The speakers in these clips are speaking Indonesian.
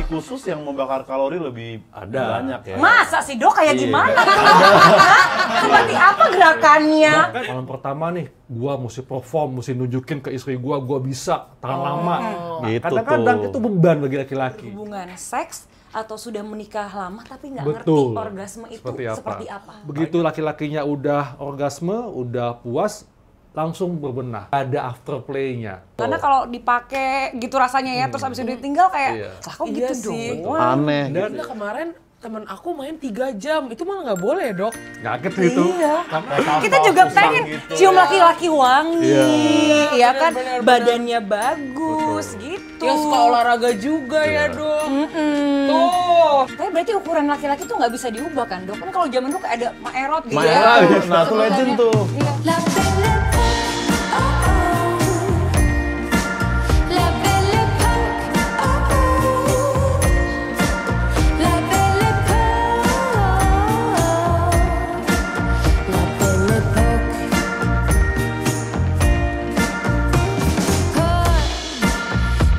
khusus yang membakar kalori lebih banyak ya? Masa sih dok, kayak gimana? Seperti apa gerakannya? Malam pertama nih, gua mesti perform, mesti nunjukin ke istri gua bisa tahan lama. Gitu Kadang-kadang tuh. itu beban bagi laki-laki. Hubungan seks atau sudah menikah lama tapi nggak ngerti Betul. orgasme itu seperti apa? Begitu laki-lakinya udah orgasme, udah puas, langsung berbenah. Ada afterplay-nya. Karena kalau dipakai gitu rasanya ya, terus abis itu ditinggal kayak, lah kok Iya gitu sih. doang? Aneh. Dan Nah, kemarin temen aku main 3 jam, itu malah nggak boleh dok. kaget itu. Iya. Kita juga Pisang pengen gitu cium ya. laki-laki wangi, ya kan? benar, benar. Badannya bagus gitu. Yang suka olahraga juga ya dok. Mm-mm. Tuh. Tapi berarti ukuran laki-laki tuh nggak bisa diubah kan dok? Kan kalau zaman dulu kayak ada Maerot gitu Maerot, ya. nah itu legend tuh. Iya. La belle époque, oh oh. La belle époque, oh oh. La belle époque. La belle époque. Pour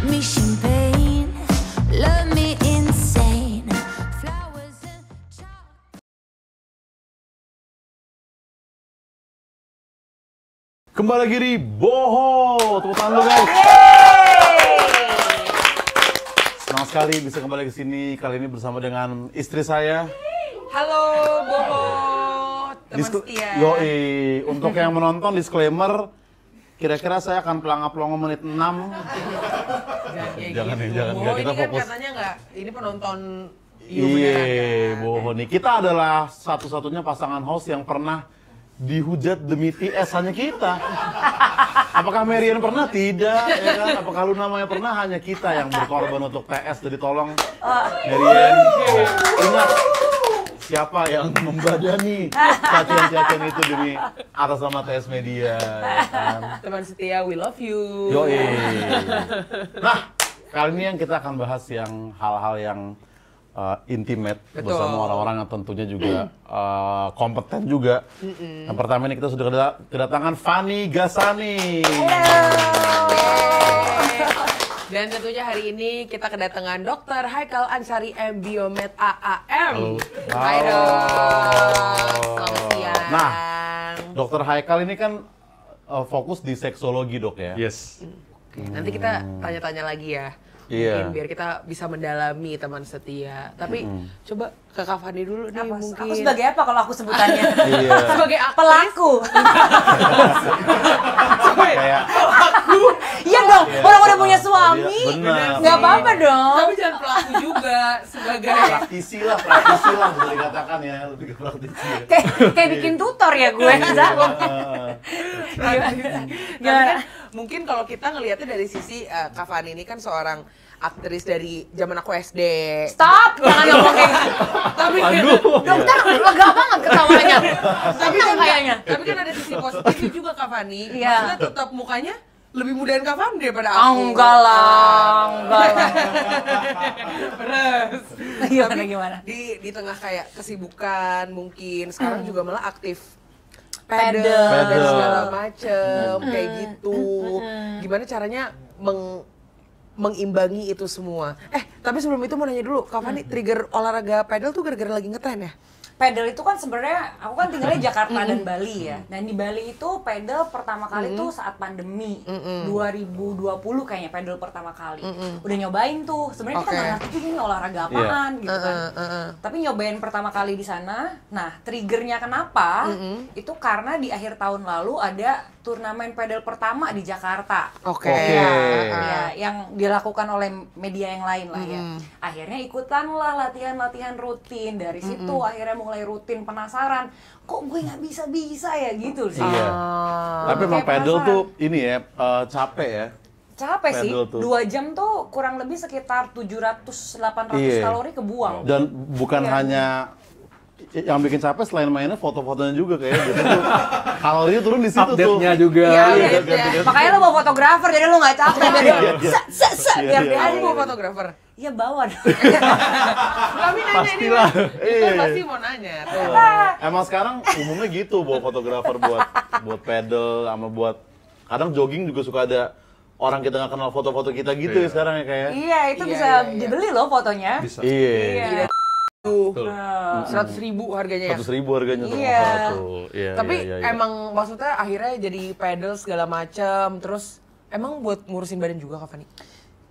me champagne, love me insane. Flowers and chocolate. Kembali lagi di Boho, tepuk tangan dulu guys. Senang sekali bisa kembali ke sini, kali ini bersama dengan istri saya. Halo Bobo, teman setia. Yoi, untuk yang menonton disclaimer, kira-kira saya akan pelangap-pelongo menit 6. Jangan nih, jangan. Bobo Kita ini kan fokus. katanya nggak, ini penonton Iya, Boho nih. Kita adalah satu-satunya pasangan host yang pernah dihujat demi TS hanya kita. Apakah Marian pernah? Tidak, ya kan? Apakah Luna Maya pernah? Hanya kita yang berkorban untuk TS. Jadi tolong Marian, ingat siapa yang membadani cacian-cacian itu demi atas nama TS Media. Ya kan? teman setia, we love you. Yoi. Nah, kali ini yang kita akan bahas yang hal-hal yang intimate Betul. bersama orang-orang yang tentunya juga kompeten juga. Yang pertama ini kita sudah kedatangan Fanny Gasani. Dan tentunya hari ini kita kedatangan Dr. Haikal Ansari M. Biomed AAM. Hai dok, selamat siang. Nah, Dokter Haikal ini kan fokus di seksologi dok ya. Yes. Oke, nanti kita tanya-tanya lagi ya. Iya. Mungkin biar kita bisa mendalami teman setia. Tapi coba ke Kak Fani dulu nih Apa? mungkin. Aku sebagai apa kalau aku sebutannya? Iya. Sebagai Pelaku. Kayak Iya dong, orang udah punya suami. Benar. Nggak apa-apa dong. Tapi jangan pelaku juga sebagai praktisi lah bisa dikatakan ya, lebih ke praktisi. Ya. Kayak bikin tutor ya gue. Za. Tapi kan mungkin kalau kita ngelihatnya dari sisi Kak Fani ini kan seorang aktris dari zaman aku SD. Stop, jangan ngomong kayak gitu. Tapi Dokter lega banget ketawanya. Seneng kayaknya. tapi kan ada sisi positifnya juga Kak Fani. Iya. Maksudnya tetap mukanya lebih mudahan Kak Fani daripada Ah, aku. enggak lah. Terus. Gimana, Tapi gimana? Di tengah kayak kesibukan mungkin sekarang juga malah aktif Paddle. dan segala macem kayak gitu. Gimana caranya mengimbangi itu semua? Tapi sebelum itu mau nanya dulu, Kak Fani, trigger olahraga paddle tuh gara-gara lagi ngetren ya? Pedal itu kan sebenarnya aku kan tinggalnya di Jakarta dan Bali ya. Dan di Bali itu pedal pertama kali tuh saat pandemi 2020 kayaknya pedal pertama kali. Udah nyobain tuh. Sebenarnya kita Oke. nggak ngerti juga ini olahraga apaan gitu kan. Tapi nyobain pertama kali di sana. Nah, triggernya kenapa? Itu karena di akhir tahun lalu ada turnamen pedal pertama di Jakarta. Oke. Ya, yang dilakukan oleh media yang lain lah ya. Akhirnya ikutanlah latihan-latihan rutin. Dari situ akhirnya mulai rutin penasaran, kok gue nggak bisa ya gitu sih. Iya. Tapi emang Kayak pedal penasaran. tuh ini ya capek ya. Capek sih, Pedal tuh. 2 jam tuh kurang lebih sekitar 700-800 Iya. kalori kebuang. Dan bukan Iya. hanya yang bikin capek selain mainnya foto-fotonya juga kayak gitu tuh. Kalorinya turun di situ tuh. Update-nya juga. Iya, ganti-ganti. Makanya lo bawa fotografer, jadi lo nggak capek. Jadi Iya, iya. biar Iya, dia Aku mau fotografer. Iya bawa dong. Tapi nanya Pastilah. ini, Iya. pasti mau nanya. Tuh. Emang sekarang umumnya gitu bawa fotografer buat pedal sama buat kadang jogging juga suka ada orang kita nggak kenal foto-foto kita gitu ya sekarang ya kayak. Iya, itu Iya, bisa iya, iya. dibeli loh fotonya. Bisa. Iya. Tuh, Betul. 100.000 harganya ya. 100.000 harganya tuh. Iya. Iya, Tapi iya, iya. emang maksudnya akhirnya jadi pedal segala macam, terus emang buat ngurusin badan juga Kak Fani?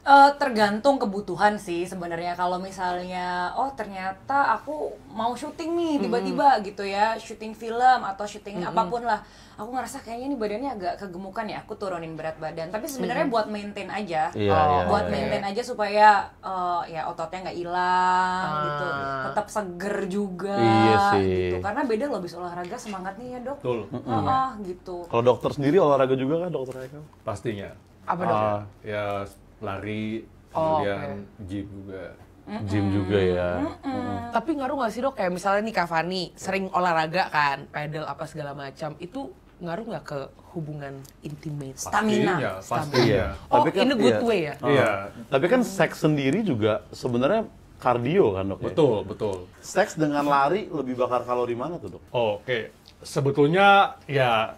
Tergantung kebutuhan sih sebenarnya. Kalau misalnya ternyata aku mau syuting nih tiba-tiba gitu ya, syuting film atau syuting apapun lah, aku ngerasa kayaknya nih badannya agak kegemukan ya, aku turunin berat badan. Tapi sebenarnya buat maintain aja, Iya, iya, buat iya. maintain aja supaya ya ototnya nggak hilang gitu, tetap seger juga. Iya sih. Gitu. Karena beda loh habis olahraga semangatnya ya dok. Betul. Gitu. Kalau dokter sendiri olahraga juga kan dokter Haikal? Pastinya. Apa dong? Ya lari, Oh, kemudian gym juga. Gym juga ya. Tapi ngaruh nggak sih dok? Kayak misalnya nih Kak Fani sering olahraga kan, pedal apa segala macam, itu ngaruh nggak ke hubungan intimate? Stamina. Pastinya. Oh, Tapi kan- in a good iya. way ya? Iya. Tapi kan seks sendiri juga sebenarnya kardio kan dok? ya? Betul, betul. Seks dengan lari lebih bakar kalori mana tuh dok? Oke, sebetulnya ya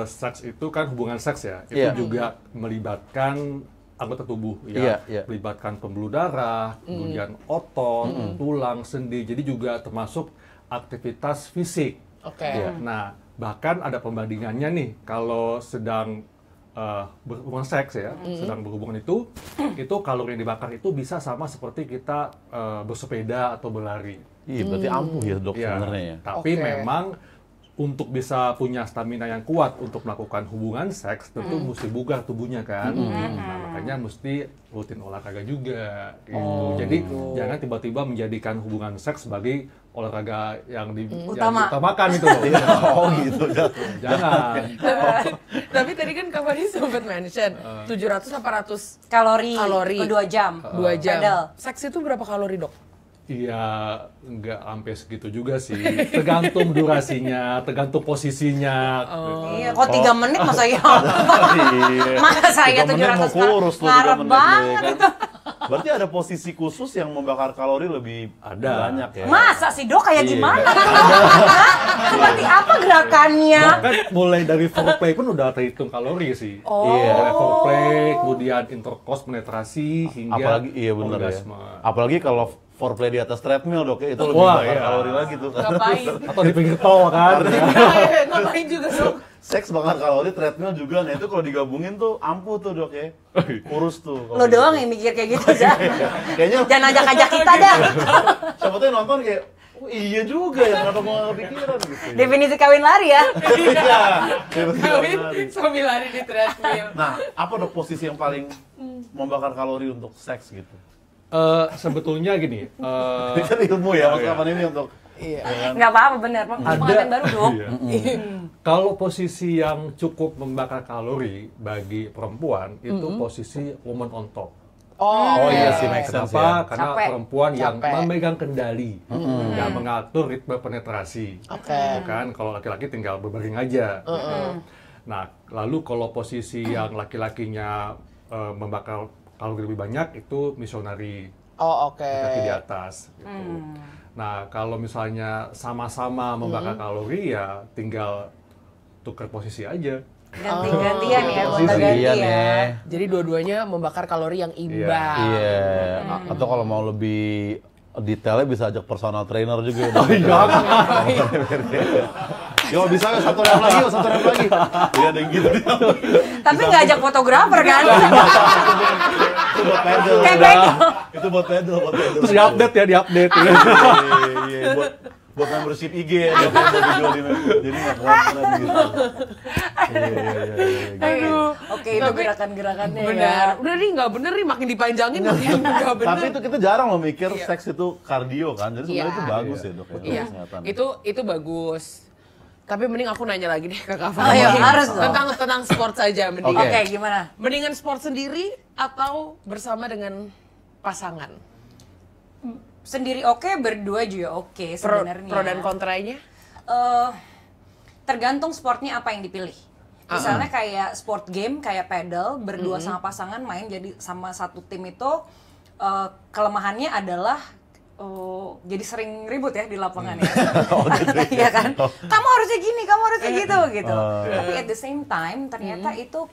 seks itu kan hubungan seks ya, itu Iya. juga melibatkan anggota tubuh Iya, ya, iya. melibatkan pembuluh darah, kemudian otot, tulang, sendi, jadi juga termasuk aktivitas fisik. Oke. Iya. Nah, bahkan ada pembandingannya nih, kalau sedang berhubungan seks ya, sedang berhubungan itu kalori yang dibakar itu bisa sama seperti kita bersepeda atau berlari. Iya berarti ampuh ya dok Ya, sebenarnya ya. tapi Oke. memang untuk bisa punya stamina yang kuat untuk melakukan hubungan seks tentu mesti bugar tubuhnya kan. Nah, makanya mesti rutin olahraga juga gitu. Jadi jangan tiba-tiba menjadikan hubungan seks sebagai olahraga yang Utama. diutamakan itu loh. Oh gitu. Jangan. Tapi tadi kan Kak Fani sempat mention 700-800 Kalori, Kalori. ke 2 jam. 2 jam. Pedal. Seks itu berapa kalori dok? Iya, nggak sampai segitu juga sih. Tergantung durasinya, tergantung posisinya. Iya, kok 3 menit masa ya? Iya. Masa saya 3 menit mau 700 kurus tuh 3 ngarep menit banget ya kan? itu. Berarti ada posisi khusus yang membakar kalori lebih Ada. banyak ya? Masa sih dok kayak Iya. gimana? Seperti apa gerakannya? Bahkan mulai dari foreplay pun udah terhitung kalori sih. Iya. Mulai foreplay, kemudian intercourse, penetrasi, hingga Apalagi iya bener ya. orgasme. Apalagi kalau foreplay di atas treadmill dok ya itu lebih Wah, bakar iya. kalori lagi tuh. Ngapain? Atau di pinggir tol kan. Ngapain juga dok? Seks bakar kalori, treadmill juga. Nah itu kalau digabungin tuh ampuh tuh dok ya. Kurus tuh. kalau Lo gitu. doang yang mikir kayak gitu dah. Kayaknya Jangan ajak-ajak kita dah. siapa tuh yang nonton kayak, oh iya juga ya, kenapa gua nggak kepikiran gitu. Definisi kawin lari ya. Iya. Kawin sambil lari di treadmill. Nah, apa dok posisi yang paling membakar kalori untuk seks gitu? Sebetulnya gini, Ini kan ilmu ya, Oh, Mas iya. Kapan ini untuk Nggak apa-apa bener. Pengalaman baru dong. Iya. Kalau posisi yang cukup membakar kalori bagi perempuan itu posisi woman on top. Oh iya sih, make sense Kenapa? ya. Karena Capek. perempuan yang Capek. memegang kendali, yang mengatur ritme penetrasi. Oke. Kan kalau laki-laki tinggal berbaring aja. Nah, lalu kalau posisi yang laki-lakinya membakar kalori lebih banyak itu misionari, Oh oke. kaki di atas. Gitu. Nah, kalau misalnya sama-sama membakar kalori ya tinggal tukar posisi aja. Ganti-gantian ya, Posisi gonta-ganti gantian ya. Jadi dua-duanya membakar kalori yang imbang. Iya. Atau kalau mau lebih detailnya bisa ajak personal trainer juga. Oh Yo bisa nggak satu rep lagi, satu rep lagi. Iya ada yang gitu. Tapi nggak ajak fotografer kan? Itu buat pedal. Kayak pedal. Itu buat pedal, buat pedal. Terus diupdate ya, diupdate. Iya, buat membership IG ya, buat dijual di jadi nggak keren gitu. Iya. Oke, itu Tapi- gerakan-gerakannya ya. Benar. Udah nih nggak bener nih makin dipanjangin makin nggak bener. Tapi itu kita jarang loh mikir seks itu kardio kan, jadi sebenarnya Iya. itu bagus ya dok ya, untuk Iya, kesehatan. itu bagus. Tapi mending aku nanya lagi deh ke Kak Oh, iya, Fani. harus dong. Tentang sport saja mending. Oke, gimana? Mendingan sport sendiri atau bersama dengan pasangan? Sendiri oke, berdua juga oke Pro, sebenarnya. pro dan kontranya? Tergantung sportnya apa yang dipilih. Misalnya kayak sport game, kayak pedal, berdua sama pasangan main jadi sama satu tim itu kelemahannya adalah jadi sering ribut ya di lapangan ya. Iya kan? Kamu harusnya gini, kamu harusnya gitu gitu. Tapi at the same time ternyata itu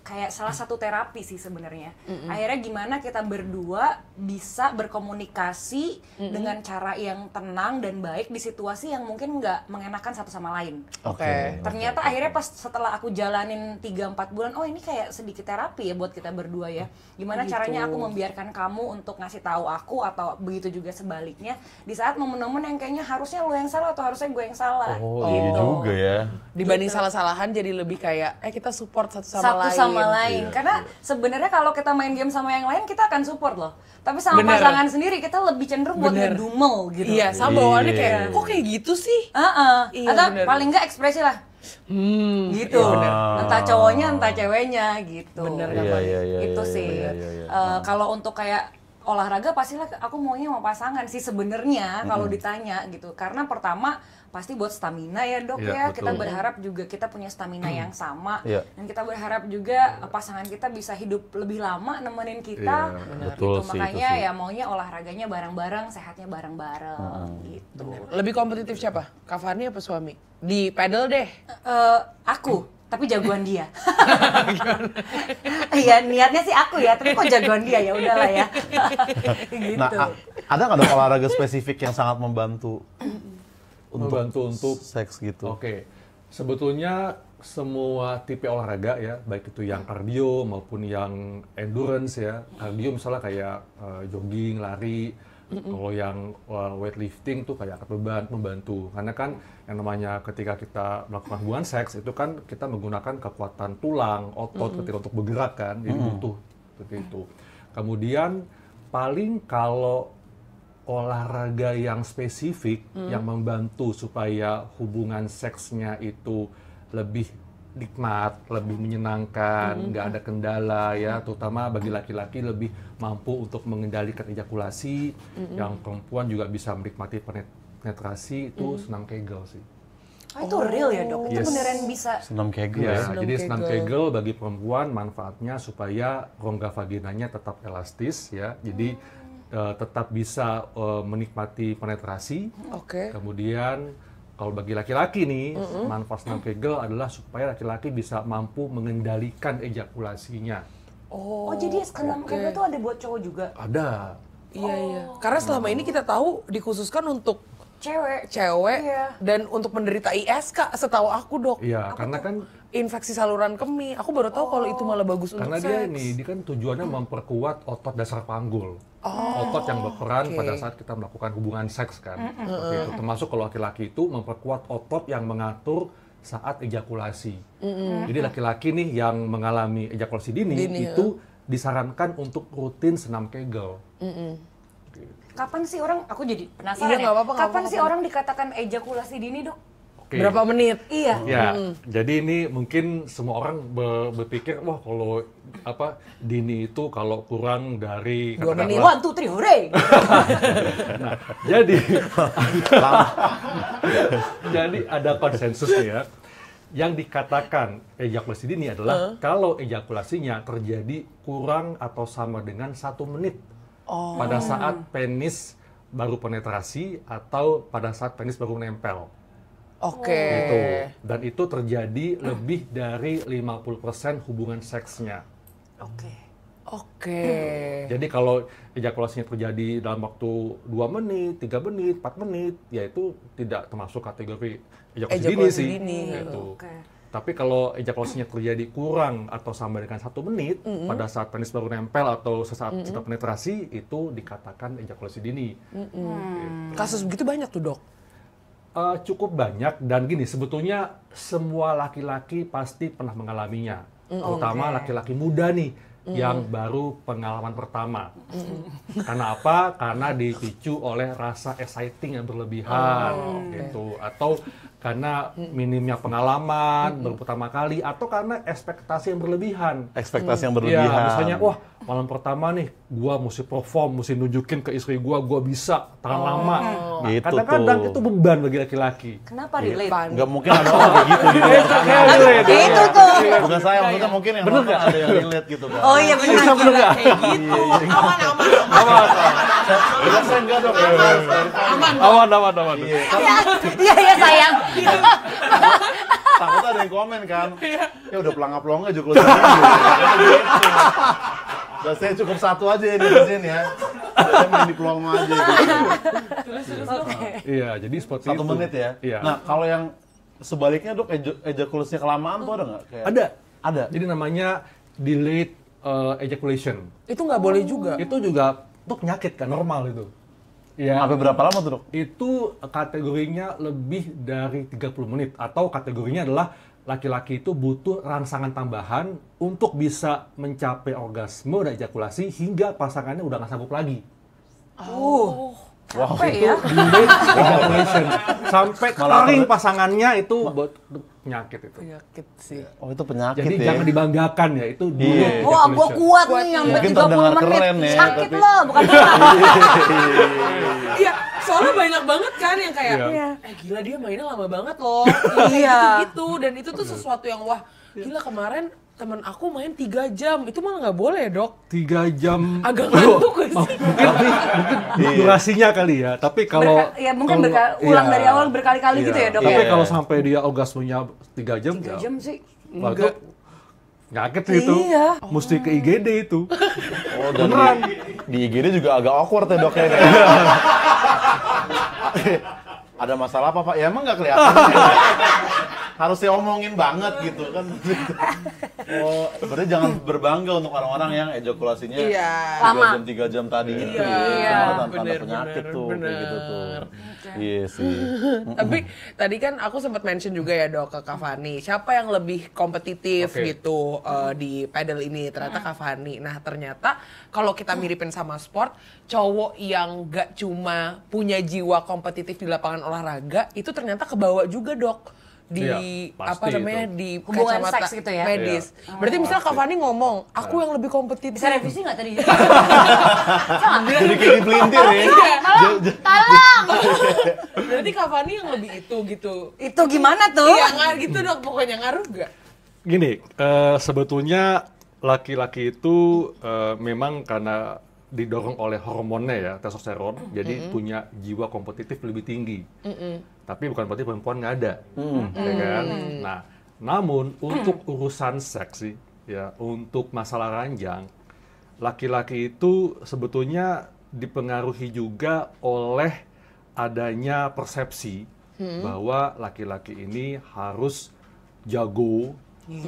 kayak salah satu terapi sih sebenarnya. Akhirnya gimana kita berdua bisa berkomunikasi dengan cara yang tenang dan baik di situasi yang mungkin nggak mengenakan satu sama lain. Oke. Ternyata akhirnya pas setelah aku jalanin 3-4 bulan, oh ini kayak sedikit terapi ya buat kita berdua ya. Gimana caranya aku membiarkan kamu untuk ngasih tahu aku atau begitu juga sebaliknya di saat momen-momen yang kayaknya harusnya lo yang salah atau harusnya gue yang salah. Oh, iya juga ya. Dibanding salah-salahan jadi lebih kayak kita support satu sama lain. Karena sebenarnya kalau kita main game sama yang lain kita akan support loh. Tapi sama Bener. pasangan sendiri kita lebih cenderung buat Bener. ngedumel gitu. Iya, sama bawaannya kayak Iya. kok kayak gitu sih? Iya, atau bener. paling enggak ekspresi lah. Gitu. Entah cowoknya entah ceweknya gitu. Bener, Iya, Itu sih. iya. Kalau untuk kayak olahraga pastilah aku maunya sama pasangan sih sebenarnya kalau ditanya gitu. Karena pertama pasti buat stamina ya dok Iya, ya. Kita betul. berharap juga kita punya stamina yang sama. Iya. Dan kita berharap juga pasangan kita bisa hidup lebih lama nemenin kita. Iya, betul Gitu. sih, Makanya itu sih. ya maunya olahraganya bareng-bareng, sehatnya bareng-bareng gitu. Lebih kompetitif siapa? Kak Fani apa suami? Di pedal deh. Aku, tapi jagoan dia. Iya, niatnya sih aku ya, tapi kok jagoan dia ya udahlah ya. Gitu. Nah, ada nggak dong olahraga spesifik yang sangat membantu Membantu untuk seks gitu? Oke, sebetulnya semua tipe olahraga ya, baik itu yang kardio maupun yang endurance ya. Kardio misalnya kayak jogging, lari. Kalau yang weightlifting tuh kayak angkat beban, membantu. Karena kan yang namanya ketika kita melakukan hubungan seks itu kan kita menggunakan kekuatan tulang, otot ketika untuk bergerak kan, jadi butuh seperti itu. Kemudian paling kalau olahraga yang spesifik yang membantu supaya hubungan seksnya itu lebih nikmat, lebih menyenangkan, nggak ada kendala ya, terutama bagi laki-laki lebih mampu untuk mengendalikan ejakulasi, yang perempuan juga bisa menikmati penetrasi, itu senam Kegel sih. Oh, itu real ya dok? Itu Yes. beneran bisa. Senam Kegel Ya, ya? Senam jadi Kegel. senam Kegel bagi perempuan manfaatnya supaya rongga vaginanya tetap elastis ya, jadi tetap bisa menikmati penetrasi. Oke. Kemudian kalau bagi laki-laki nih, manfaat senam Kegel adalah supaya laki-laki bisa mampu mengendalikan ejakulasinya. Oh, jadi senam Kegel tuh ada buat cowok juga? Ada. Iya. Karena selama ini kita tahu dikhususkan untuk Cewek. cewek Iya. dan untuk penderita ISK setahu aku dok. Iya, karena kan Infeksi saluran kemih. Aku baru tahu kalau itu malah bagus untuk karena seks. dia kan tujuannya memperkuat otot dasar panggul. Otot yang berperan oke. pada saat kita melakukan hubungan seks kan. Seperti itu. Termasuk kalau laki-laki itu memperkuat otot yang mengatur saat ejakulasi. Jadi laki-laki nih yang mengalami ejakulasi dini itu disarankan untuk rutin senam Kegel. Kapan sih orang, aku jadi penasaran Iya, ya. nggak apa-apa, nggak Kapan apa-apa. sih orang dikatakan ejakulasi dini dok? Oke. Berapa menit? Iya. Ya, jadi ini mungkin semua orang berpikir, wah kalau dini itu kalau kurang dari 2 menit. One, two, three, hooray! Jadi jadi ada konsensus nih ya. Yang dikatakan ejakulasi dini adalah kalau ejakulasinya terjadi kurang atau sama dengan 1 menit pada saat penis baru penetrasi atau pada saat penis baru menempel. Oke. Gitu. Dan itu terjadi lebih dari 50% hubungan seksnya. Oke. Oke. Jadi kalau ejakulasinya terjadi dalam waktu 2 menit, 3 menit, 4 menit, ya itu tidak termasuk kategori ejakulasi dini Ejakulasi sih. dini. Gitu. Oke. Tapi kalau ejakulasinya terjadi kurang atau sama dengan 1 menit, pada saat penis baru nempel atau sesaat setelah penetrasi, itu dikatakan ejakulasi dini. Kasus begitu banyak tuh dok. Cukup banyak, dan gini, sebetulnya semua laki-laki pasti pernah mengalaminya. Terutama laki-laki muda nih, yang baru pengalaman pertama. Karena apa? Karena dipicu oleh rasa exciting yang berlebihan, gitu. Atau karena minimnya pengalaman baru pertama kali, atau karena ekspektasi yang berlebihan. Ekspektasi yang Iya, berlebihan. misalnya, wah malam pertama nih, gua mesti perform, mesti nunjukin ke istri gua bisa tahan lama. Nah, Gitu kadang-kadang tuh. itu beban bagi laki-laki. Kenapa relate? Nggak mungkin ada orang kayak gitu di luar sana. Itu tuh. Bukan saya, maksudnya mungkin yang nonton ada yang relate gitu kan. Oh iya benar. Kayak gitu. Udah saya enggak dong. Aman. Iya iya sayang. Takutnya ada yang komen kan. Ya udah pelangap-pelonga ejakulasi dulu. Gitu. Udah saya cukup satu aja ini di sini ya. Saya main di pelongo aja gitu. Iya, jadi seperti 1 itu. menit ya. Iya. Nah, kalau yang sebaliknya Dok, ejakulasinya kelamaan tuh ada nggak? Ada. Ada. Jadi namanya delayed ejaculation. Itu nggak boleh juga. Itu juga untuk penyakit kan normal itu. Ya. Sampai berapa lama tuh Dok? Itu kategorinya lebih dari 30 menit atau kategorinya adalah laki-laki itu butuh rangsangan tambahan untuk bisa mencapai orgasme dan ejakulasi hingga pasangannya udah nggak sanggup lagi. Wow. Itu delayed ejaculation. Sampai kering pasangannya itu buat penyakit itu. Penyakit sih. Oh, itu penyakit Jadi ya. jangan dibanggakan ya, itu Iya. delayed Wah, gua ejaculation. kuat nih sampai Mungkin 30 terdengar menit. keren ya, Sakit tapi- loh, bukan kurang. Iya, soalnya banyak banget kan yang kayak, Iya. gila dia mainnya lama banget loh. Iya. Gitu, dan itu tuh sesuatu yang wah, gila kemarin temen aku main 3 jam, itu malah nggak boleh dok. 3 jam. Agak ngantuk gak sih? Mungkin durasinya kali ya, tapi kalau Ya mungkin kalau- ulang iya. dari awal berkali-kali gitu ya, Dok. Tapi Iya. kalau sampai dia orgasmenya 3 jam, 3 ya, jam sih. wah, itu penyakit sih itu. Iya. Mesti ke IGD itu. Oh, dan di IGD juga agak awkward ya Dok ya. Ada masalah apa Pak? Ya emang nggak kelihatan. Harus diomongin banget gitu kan. Oh, berarti jangan berbangga untuk orang-orang yang ejakulasinya Iya. 3 jam tadi itu. Iya, Itu malah tanda bener, penyakit bener, tuh, kayak gitu tuh. Iya sih. Tapi tadi kan aku sempat mention juga ya dok ke Kak Fani, siapa yang lebih kompetitif Oke. gitu di paddle ini? Ternyata Kak Fani. Nah ternyata kalau kita miripin sama sport, cowok yang gak cuma punya jiwa kompetitif di lapangan olahraga, itu ternyata kebawa juga dok di Iya, apa pasti namanya itu. di Hubungan kacamata seks gitu ya? medis. Iya. Berarti misalnya Kak Fani ngomong, aku yang lebih kompetitif. Bisa revisi nggak tadi? Jadi kayak dipelintir ya. Berarti Kak Fani yang lebih itu gitu. Itu gimana tuh? Iya nggak gitu dok, pokoknya ngaruh gak? Gini, sebetulnya laki-laki itu memang karena didorong oleh hormonnya ya, testosteron, jadi punya jiwa kompetitif lebih tinggi. Tapi bukan berarti perempuan nggak ada, ya kan? Nah, namun untuk urusan seks sih, ya, untuk masalah ranjang, laki-laki itu sebetulnya dipengaruhi juga oleh adanya persepsi bahwa laki-laki ini harus jago,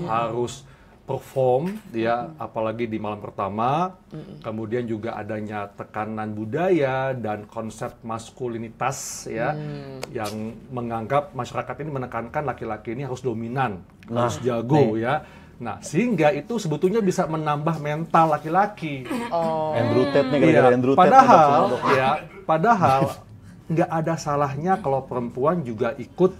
harus perform, ya, apalagi di malam pertama. Kemudian juga adanya tekanan budaya dan konsep maskulinitas, ya, yang menganggap masyarakat ini menekankan laki-laki ini harus dominan, harus jago, ya. Nah, sehingga itu sebetulnya bisa menambah mental laki-laki. Andrew Tate nih, Iya, gara-gara Andrew Tate. padahal nggak ada salahnya kalau perempuan juga ikut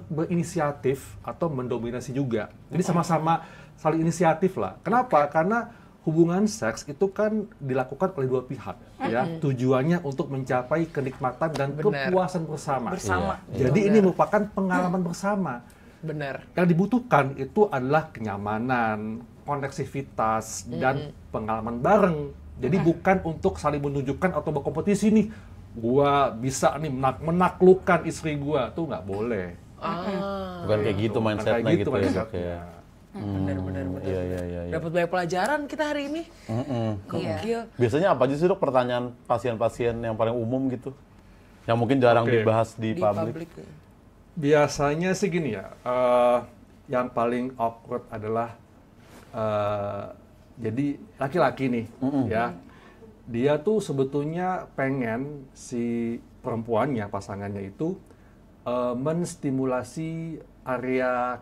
berinisiatif atau mendominasi juga. Jadi sama-sama saling inisiatif lah. Kenapa? Karena hubungan seks itu kan dilakukan oleh dua pihak, ya. Tujuannya untuk mencapai kenikmatan dan Benar. kepuasan bersama. Bersama. Jadi ini merupakan pengalaman bersama. Bener. Yang dibutuhkan itu adalah kenyamanan, koneksivitas, dan pengalaman bareng. Jadi bukan untuk saling menunjukkan atau berkompetisi nih. Gua bisa nih menaklukkan istri gua, tuh nggak boleh. Bukan kayak gitu Bukan mindsetnya kayak gitu ya Dok mindsetnya. ya. Bener. Iya, iya, iya. Dapat banyak pelajaran kita hari ini. Iya. Gokil. Biasanya apa aja sih Dok pertanyaan pasien-pasien yang paling umum gitu? Yang mungkin jarang Oke. dibahas di Di publik. publik. Biasanya sih gini ya, yang paling awkward adalah jadi laki-laki nih, ya, dia tuh sebetulnya pengen si perempuannya, pasangannya itu menstimulasi area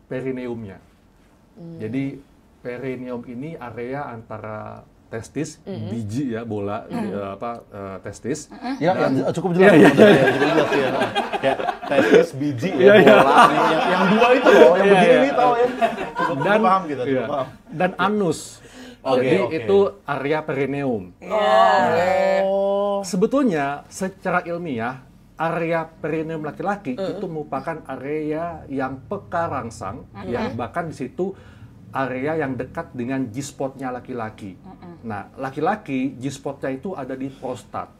perineumnya. Jadi perineum ini area antara testis, biji ya, bola, testis. Ya, cukup jelas. Cukup jelas ya. Kayak testis, biji ya, bola. Yang dua itu loh, yang Iya, begini iya. nih tahu ya. Cukup Dan paham kita, iya. cukup paham. Dan anus. Oke, Jadi oke. itu area perineum. Sebetulnya secara ilmiah area perineum laki-laki itu merupakan area yang peka rangsang, ya, bahkan di situ area yang dekat dengan G-spotnya laki-laki. Nah, laki-laki G-spotnya itu ada di prostat.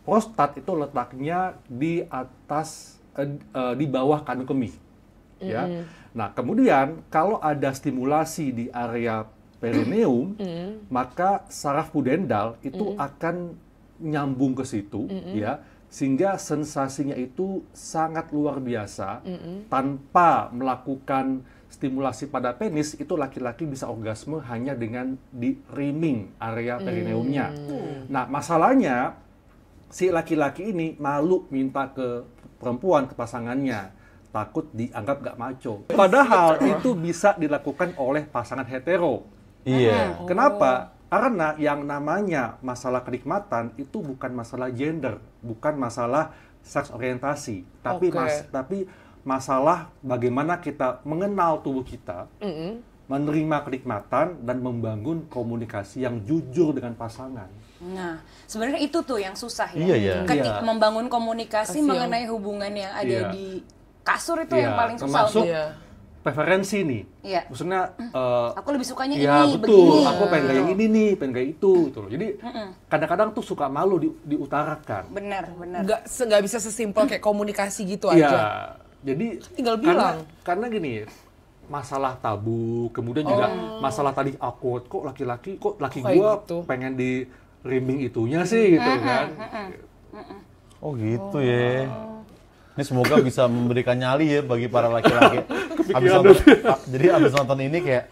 Prostat itu letaknya di atas, di bawah kandung kemih. ya. Nah, kemudian kalau ada stimulasi di area perineum, maka saraf pudendal itu akan nyambung ke situ, ya, sehingga sensasinya itu sangat luar biasa. Tanpa melakukan stimulasi pada penis, itu laki-laki bisa orgasme hanya dengan di rimming area perineumnya. Nah, masalahnya si laki-laki ini malu minta ke perempuan, ke pasangannya, takut dianggap gak maco. Padahal itu bisa dilakukan oleh pasangan hetero. Iya. Kenapa? Karena yang namanya masalah kenikmatan itu bukan masalah gender, bukan masalah seks orientasi, tapi Oke. tapi masalah bagaimana kita mengenal tubuh kita, menerima kenikmatan dan membangun komunikasi yang jujur dengan pasangan. Nah, sebenarnya itu tuh yang susah ya. Iya, iya. Ketika Iya. membangun komunikasi Kasih mengenai hubungan yang ada Iya. di kasur itu yang Iya, paling susah termasuk untuk. Iya. preferensi nih. Iya. Maksudnya Aku lebih sukanya ya ini, betul, begini. aku pengen kayak ini nih, pengen kayak itu gitu loh. Jadi kadang-kadang tuh suka malu diutarakan. Benar, benar. Nggak bisa sesimpel kayak komunikasi gitu Iya. aja. Jadi Tinggal bilang. karena gini, masalah tabu, kemudian juga masalah tadi awkward, kok laki-laki, kok laki Kayak gua gitu. pengen di rimming itunya sih gitu kan. Oh gitu ya. Ini semoga bisa memberikan nyali ya bagi para laki-laki. Jadi abis nonton ini kayak,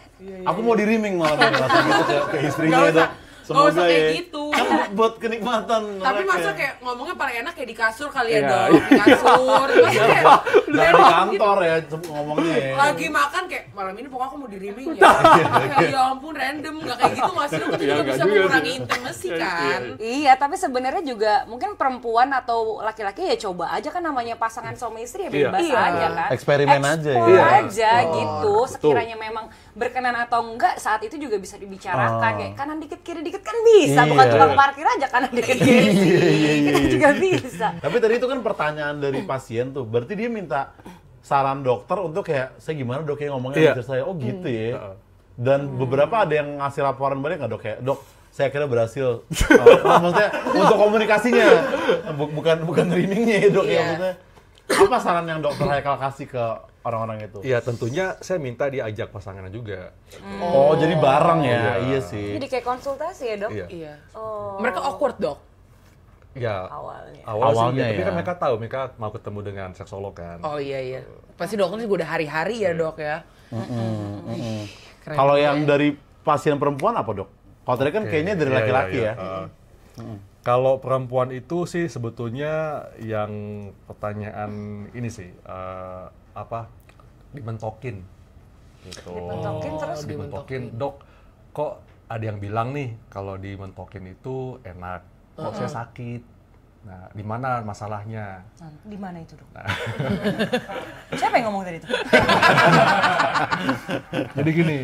aku mau di rimming malah langsung gitu ke istrinya Nggak itu. usah- nggak usah kayak gitu. Kan buat kenikmatan. Tapi mereka. masa kayak ngomongnya paling enak kayak di kasur kali ya Iya. dong, di kasur. Terus kayak Nggak di kantor ya ngomongnya ya. lagi makan kayak malam ini pokoknya aku mau di rimming ya. Kayak, ya ampun random, nggak kayak gitu masih lu kan Iya, juga nggak bisa juga mengurangi sih. intimasi kan. Iya, tapi sebenarnya juga mungkin perempuan atau laki-laki ya coba aja kan namanya pasangan suami istri ya bebas Iya. aja kan. Eksperimen aja ya. Explore Iya. aja gitu. Sekiranya memang berkenan atau enggak saat itu juga bisa dibicarakan. Kayak kanan dikit kiri dikit kan bisa. Bukan Iya. tukang parkir aja kanan dikit kiri. Kan juga bisa. Tapi tadi itu kan pertanyaan dari pasien tuh. Berarti dia minta saran dokter untuk kayak, saya gimana dok kayak ngomongnya Iya. sama istri saya. Oh gitu ya. Dan beberapa ada yang ngasih laporan balik nggak dok kayak, dok saya kira berhasil. Maksudnya untuk komunikasinya, bukan rimmingnya ya dok ya. Iya. Maksudnya apa saran yang dokter Haikal kasih ke orang-orang itu? Ya tentunya saya minta diajak pasangannya juga. Oh jadi bareng ya, Iya. iya sih. Jadi kayak konsultasi ya dok? Iya. Iya. Oh, Mereka awkward dok. Ya awalnya. Awalnya sih, tapi ya. kan mereka tahu, mereka mau ketemu dengan seksolog kan. Oh iya. Pasti dokter juga udah hari-hari ya dok ya. Keren Kalau juga yang ya. dari pasien perempuan apa dok? Kalau tadi kan kayaknya dari Iya, laki-laki iya, ya. iya. Kalau perempuan itu sih sebetulnya yang pertanyaan ini sih apa dimentokin gitu. Dimentokin terus? Dimentokin, dok. Kok ada yang bilang nih kalau dimentokin itu enak, kok saya sakit. Nah, di mana masalahnya? Di mana itu dok? Siapa yang ngomong tadi itu? Jadi gini,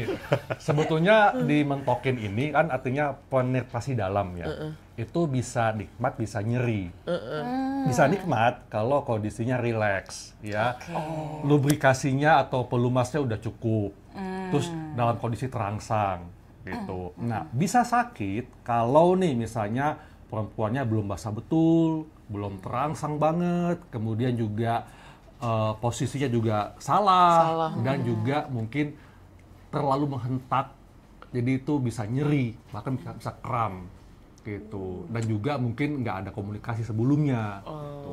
sebetulnya dimentokin ini kan artinya penetrasi dalam ya. Itu bisa nikmat, bisa nyeri. Bisa nikmat kalau kondisinya rileks ya. Lubrikasinya atau pelumasnya udah cukup. Terus dalam kondisi terangsang gitu. Nah, bisa sakit kalau nih misalnya perempuannya belum basah betul, belum terangsang banget, kemudian juga posisinya juga salah. Dan juga mungkin terlalu menghentak, jadi itu bisa nyeri, bahkan bisa kram gitu. Dan juga mungkin nggak ada komunikasi sebelumnya. Gitu.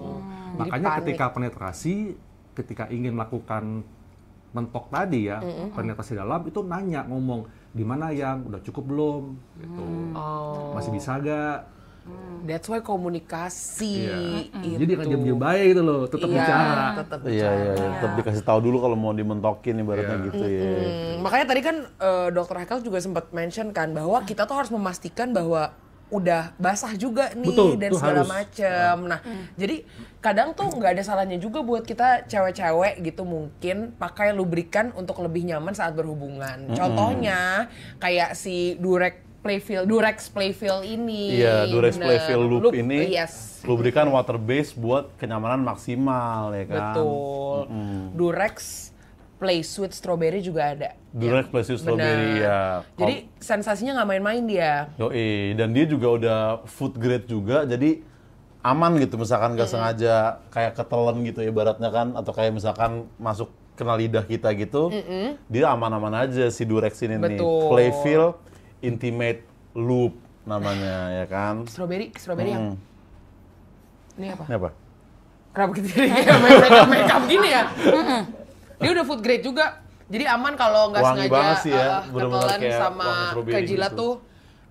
Makanya panik. ketika penetrasi, ketika ingin melakukan mentok tadi ya, penetrasi dalam itu nanya, ngomong di mana yang udah cukup belum, gitu. Masih bisa gak? That's why komunikasi itu. Jadi kan diam-diam baik gitu loh, tetap bicara. Tetap Iya, iya, tetap dikasih tahu dulu kalau mau dimentokin ibaratnya Iya. gitu ya. Makanya tadi kan Dr. Haikal juga sempat mention kan bahwa kita tuh harus memastikan bahwa udah basah juga nih Betul, dan itu segala harus. macem. Nah, jadi kadang tuh nggak ada salahnya juga buat kita cewek-cewek gitu mungkin pakai lubrikan untuk lebih nyaman saat berhubungan. Contohnya kayak si Durex Playfill ini. Iya, Durex Bener. Playfill Loop ini Yes. lubrikan water base buat kenyamanan maksimal ya kan. Betul. Durex Play Sweet Strawberry juga ada. Durex Play Sweet Strawberry, Benar. ya. Jadi sensasinya nggak main-main dia. Yoi, dan dia juga udah food grade juga, jadi aman gitu misalkan nggak sengaja kayak ketelen gitu ibaratnya kan, atau kayak misalkan masuk kena lidah kita gitu, dia aman-aman aja si Durex ini nih. Betul. Playfeel Intimate Loop namanya, ya kan? Strawberry yang ini apa? Ini apa? Kenapa kita jadi kayak makeup gini ya? Dia udah food grade juga. Jadi aman kalau nggak Wangi sengaja banget sih ya, bener-bener ketelan kayak sama wangi strawberry kejilat gitu. tuh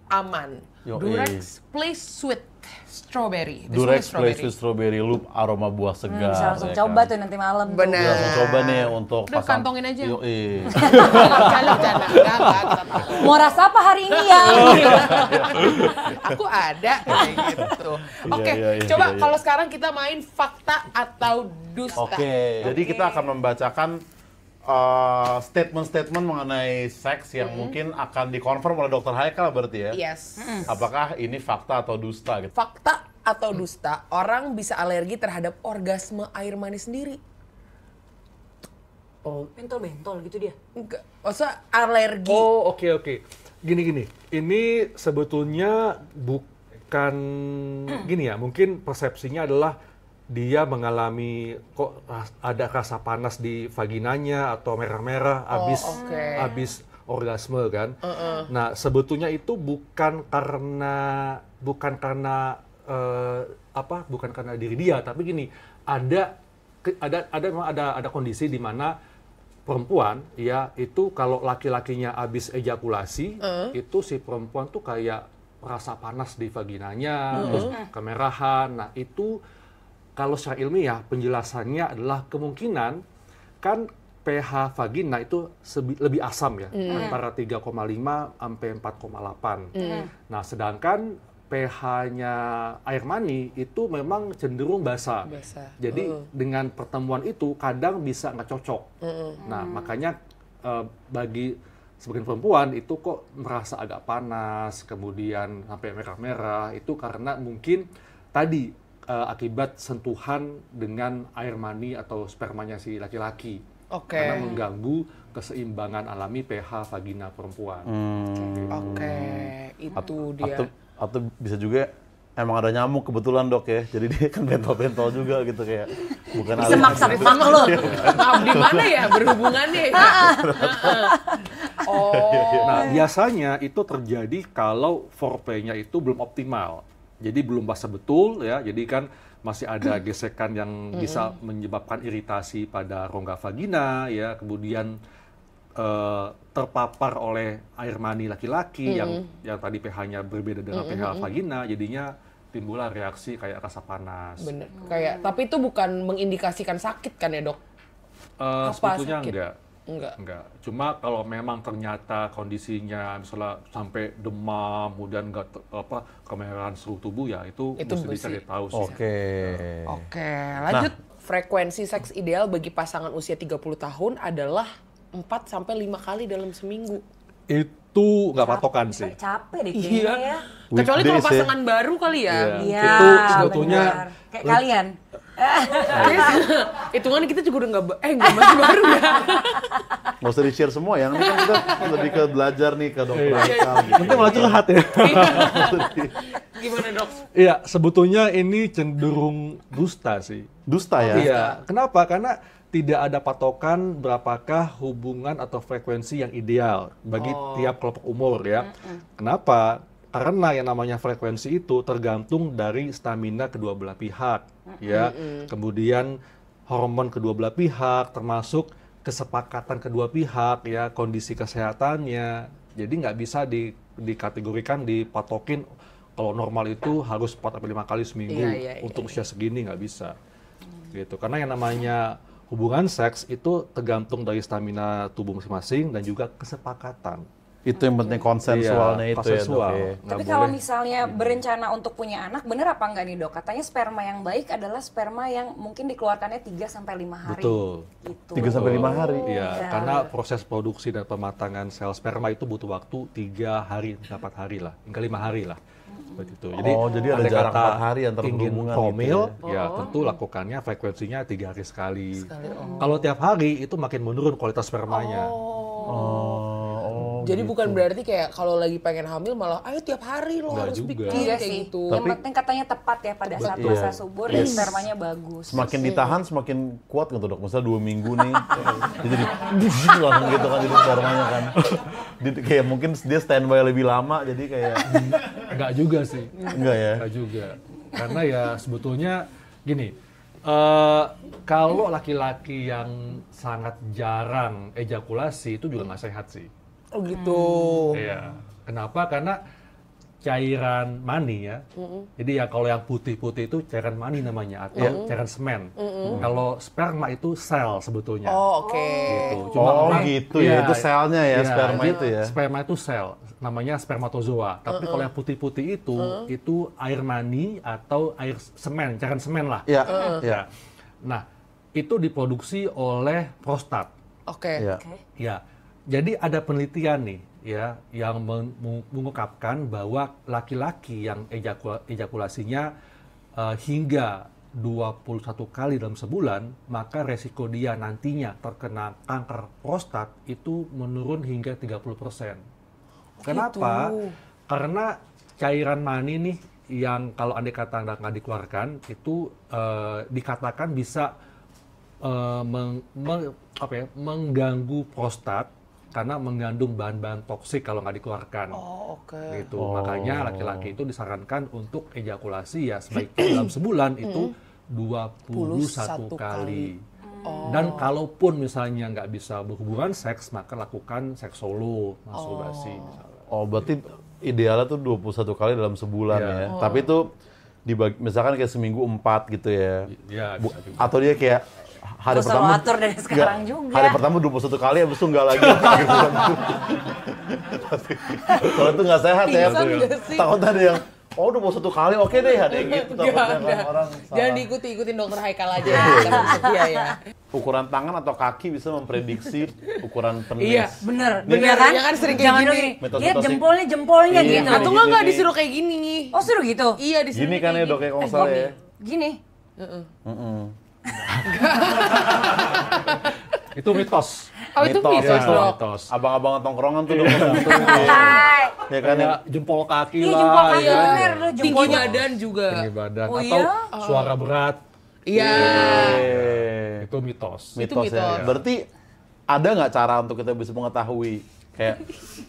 aman. Yoi. Durex Play Sweet Strawberry. This one Durex is strawberry. Play Strawberry Loop aroma buah segar. Bisa langsung ya coba kan? tuh nanti malam. tuh. Bener. Kita langsung coba nih untuk Udah, kantongin aja. Yoi. Kalau jangan enggak. Mau rasa apa hari ini ya? Aku ada kayak gitu. Oke, Iya, iya, coba iya. kalau sekarang kita main fakta atau dusta. Oke, jadi kita akan membacakan statement-statement mengenai seks yang mungkin akan dikonfirm oleh Dr. Haikal berarti ya. Yes. Apakah ini fakta atau dusta gitu? Fakta atau dusta, orang bisa alergi terhadap orgasme air mani sendiri. Oh, Bentol-bentol gitu dia. Enggak, maksudnya alergi. oh oke. Gini. Ini sebetulnya bukan gini ya. Mungkin persepsinya adalah dia mengalami kok ada rasa panas di vaginanya atau merah-merah oke. habis orgasme kan. Nah, sebetulnya itu bukan karena bukan karena diri dia, tapi gini, memang ada kondisi di mana perempuan ya itu kalau laki-lakinya habis ejakulasi itu si perempuan tuh kayak rasa panas di vaginanya, terus kemerahan. Nah, itu kalau secara ilmiah penjelasannya adalah kemungkinan kan pH vagina itu lebih asam ya, antara 3,5 sampai 4,8. Nah, sedangkan pH-nya air mani itu memang cenderung basa. Jadi dengan pertemuan itu kadang bisa nggak cocok. Nah, makanya bagi sebagian perempuan itu kok merasa agak panas, kemudian sampai merah-merah, itu karena mungkin tadi akibat sentuhan dengan air mani atau spermanya si laki-laki. Oke. Karena mengganggu keseimbangan alami pH vagina perempuan. Oke, itu dia. Atau bisa juga emang ada nyamuk kebetulan dok ya, jadi dia kan bentol-bentol juga gitu kayak bukan alergi. Semak-semak lo. Maaf, di mana ya berhubungannya ya? Oh. Nah, biasanya itu terjadi kalau foreplay-nya itu belum optimal. Jadi belum basah betul ya. Jadi kan masih ada gesekan yang bisa menyebabkan iritasi pada rongga vagina ya. Kemudian terpapar oleh air mani laki-laki yang tadi pH-nya berbeda dengan pH vagina, jadinya timbullah reaksi kayak rasa panas. Bener. Kayak, tapi itu bukan mengindikasikan sakit kan ya dok? Sebetulnya sakit? enggak. Cuma kalau memang ternyata kondisinya misalnya sampai demam, kemudian kemerahan seluruh tubuh ya itu mesti dicari tahu sih. Oke. Lanjut. Frekuensi seks ideal bagi pasangan usia 30 tahun adalah 4-5 kali dalam seminggu. Itu nggak patokan sih. Capek deh kayaknya ya. Kecuali kalau Weekdays ya. pasangan baru kali ya. Iya, Itu sebetulnya benar. Kayak kalian. Hitungannya kita juga udah nggak masih baru ya. Nggak usah di-share semua ya, ini kan kita lebih ke belajar nih ke dokter Haikal gitu. penting malah curhat ya. Gimana dok? Iya, sebetulnya ini cenderung dusta sih. Dusta ya? Iya, kenapa? Karena tidak ada patokan berapakah hubungan atau frekuensi yang ideal bagi tiap kelompok umur ya. Kenapa? Karena yang namanya frekuensi itu tergantung dari stamina kedua belah pihak ya. Kemudian hormon kedua belah pihak, termasuk kesepakatan kedua pihak ya, kondisi kesehatannya. Jadi nggak bisa dikategorikan, dipatokin kalau normal itu harus 4-5 kali seminggu untuk usia segini, nggak bisa. Gitu. Karena yang namanya hubungan seks itu tergantung dari stamina tubuh masing-masing dan juga kesepakatan. Itu yang penting konsensualnya itu konsensual. ya dok ya. Nggak Tapi kalau boleh. misalnya berencana untuk punya anak, bener apa enggak nih dok? Katanya sperma yang baik adalah sperma yang mungkin dikeluarkannya 3-5 hari. Betul. Gitu. 3-5 hari. Iya, Ya. karena proses produksi dan pematangan sel sperma itu butuh waktu 3 hari, 4 hari lah, hingga 5 hari lah. Seperti itu. Jadi ada andai jarak kata 4 hari antara ingin berhubungan hamil, gitu ya tentu lakukannya frekuensinya 3 hari sekali. Kalau tiap hari itu makin menurun kualitas spermanya. Oh Jadi gitu. bukan berarti kayak kalau lagi pengen hamil malah ayo tiap hari lo Nggak harus juga. bikin Iya kayak sih. gitu. Yang penting katanya tepat ya pada saat Iya. masa subur dan spermanya bagus. Semakin ditahan semakin kuat gitu dok. Misalnya 2 minggu nih, dia jadi langsung gitu kan jadi spermanya kan. Kayak mungkin dia standby lebih lama jadi kayak Enggak juga sih. enggak ya. Enggak juga. Karena ya sebetulnya gini, kalau laki-laki yang sangat jarang ejakulasi itu juga nggak sehat sih. Oh gitu. Iya. Kenapa? Karena cairan mani ya. Jadi ya kalau yang putih-putih itu cairan mani namanya atau cairan semen. Kalau sperma itu sel sebetulnya. Oh oke. Gitu. Oh orang- gitu ya, itu selnya ya, iya, sperma jadi itu ya. Sperma itu sel, namanya spermatozoa. Tapi kalau yang putih-putih itu air mani atau air semen, cairan semen lah. Iya, Ya. iya. Nah, itu diproduksi oleh prostat. Oke. Iya. Ya, jadi ada penelitian nih ya yang mengungkapkan bahwa laki-laki yang ejakulasinya hingga 21 kali dalam sebulan, maka resiko dia nantinya terkena kanker prostat itu menurun hingga 30%. Kenapa? Karena cairan mani nih yang kalau andai kata nggak dikeluarkan itu dikatakan bisa mengganggu prostat karena mengandung bahan-bahan toksik kalau nggak dikeluarkan. Oh oke. Gitu. Makanya laki-laki itu disarankan untuk ejakulasi ya sebaiknya dalam sebulan itu 21 kali. Dan kalaupun misalnya nggak bisa berhubungan seks, maka lakukan seks solo, masturbasi misalnya. Oh, berarti idealnya tuh 21 kali dalam sebulan Iya. ya. Tapi itu misalkan kayak seminggu 4 gitu ya. Ya, bisa juga. Atau dia kayak hari Gak usah pertama lo atur dari sekarang nggak, juga. Hari pertama 21 kali habis itu enggak lagi. Kalau itu nggak sehat ya. Pingsan nggak sih? Takutnya ada yang 21 kali oke deh ada yang gitu takutnya kan orang salah. Jangan diikutin dokter Haikal aja. Kita setia ya. Ukuran tangan atau kaki bisa memprediksi ukuran penis. Iya. Bener, Ini bener kan- kan? ya kan sering kayak Jangan gini. dulu Metode lihat toksik. jempolnya Iya. gitu. Atau Gini. enggak disuruh kayak gini. Oh suruh gitu? Iya disuruh Gini kan ya kayak dok ya kalau nggak gini. salah ya. Gini? Itu mitos. Oh itu mitos Ya, dok. mitos. Abang-abang tongkrongan tuh dok. Hai. Ya kan ya. Kayak jempol kaki Iya lah. jempol kaki ya. bener lo Tinggi jempolnya. badan juga. Tinggi badan. Oh, Atau iya? suara berat. Iya. Itu mitos. Mitos mitos. ya. Berarti ada nggak cara untuk kita bisa mengetahui kayak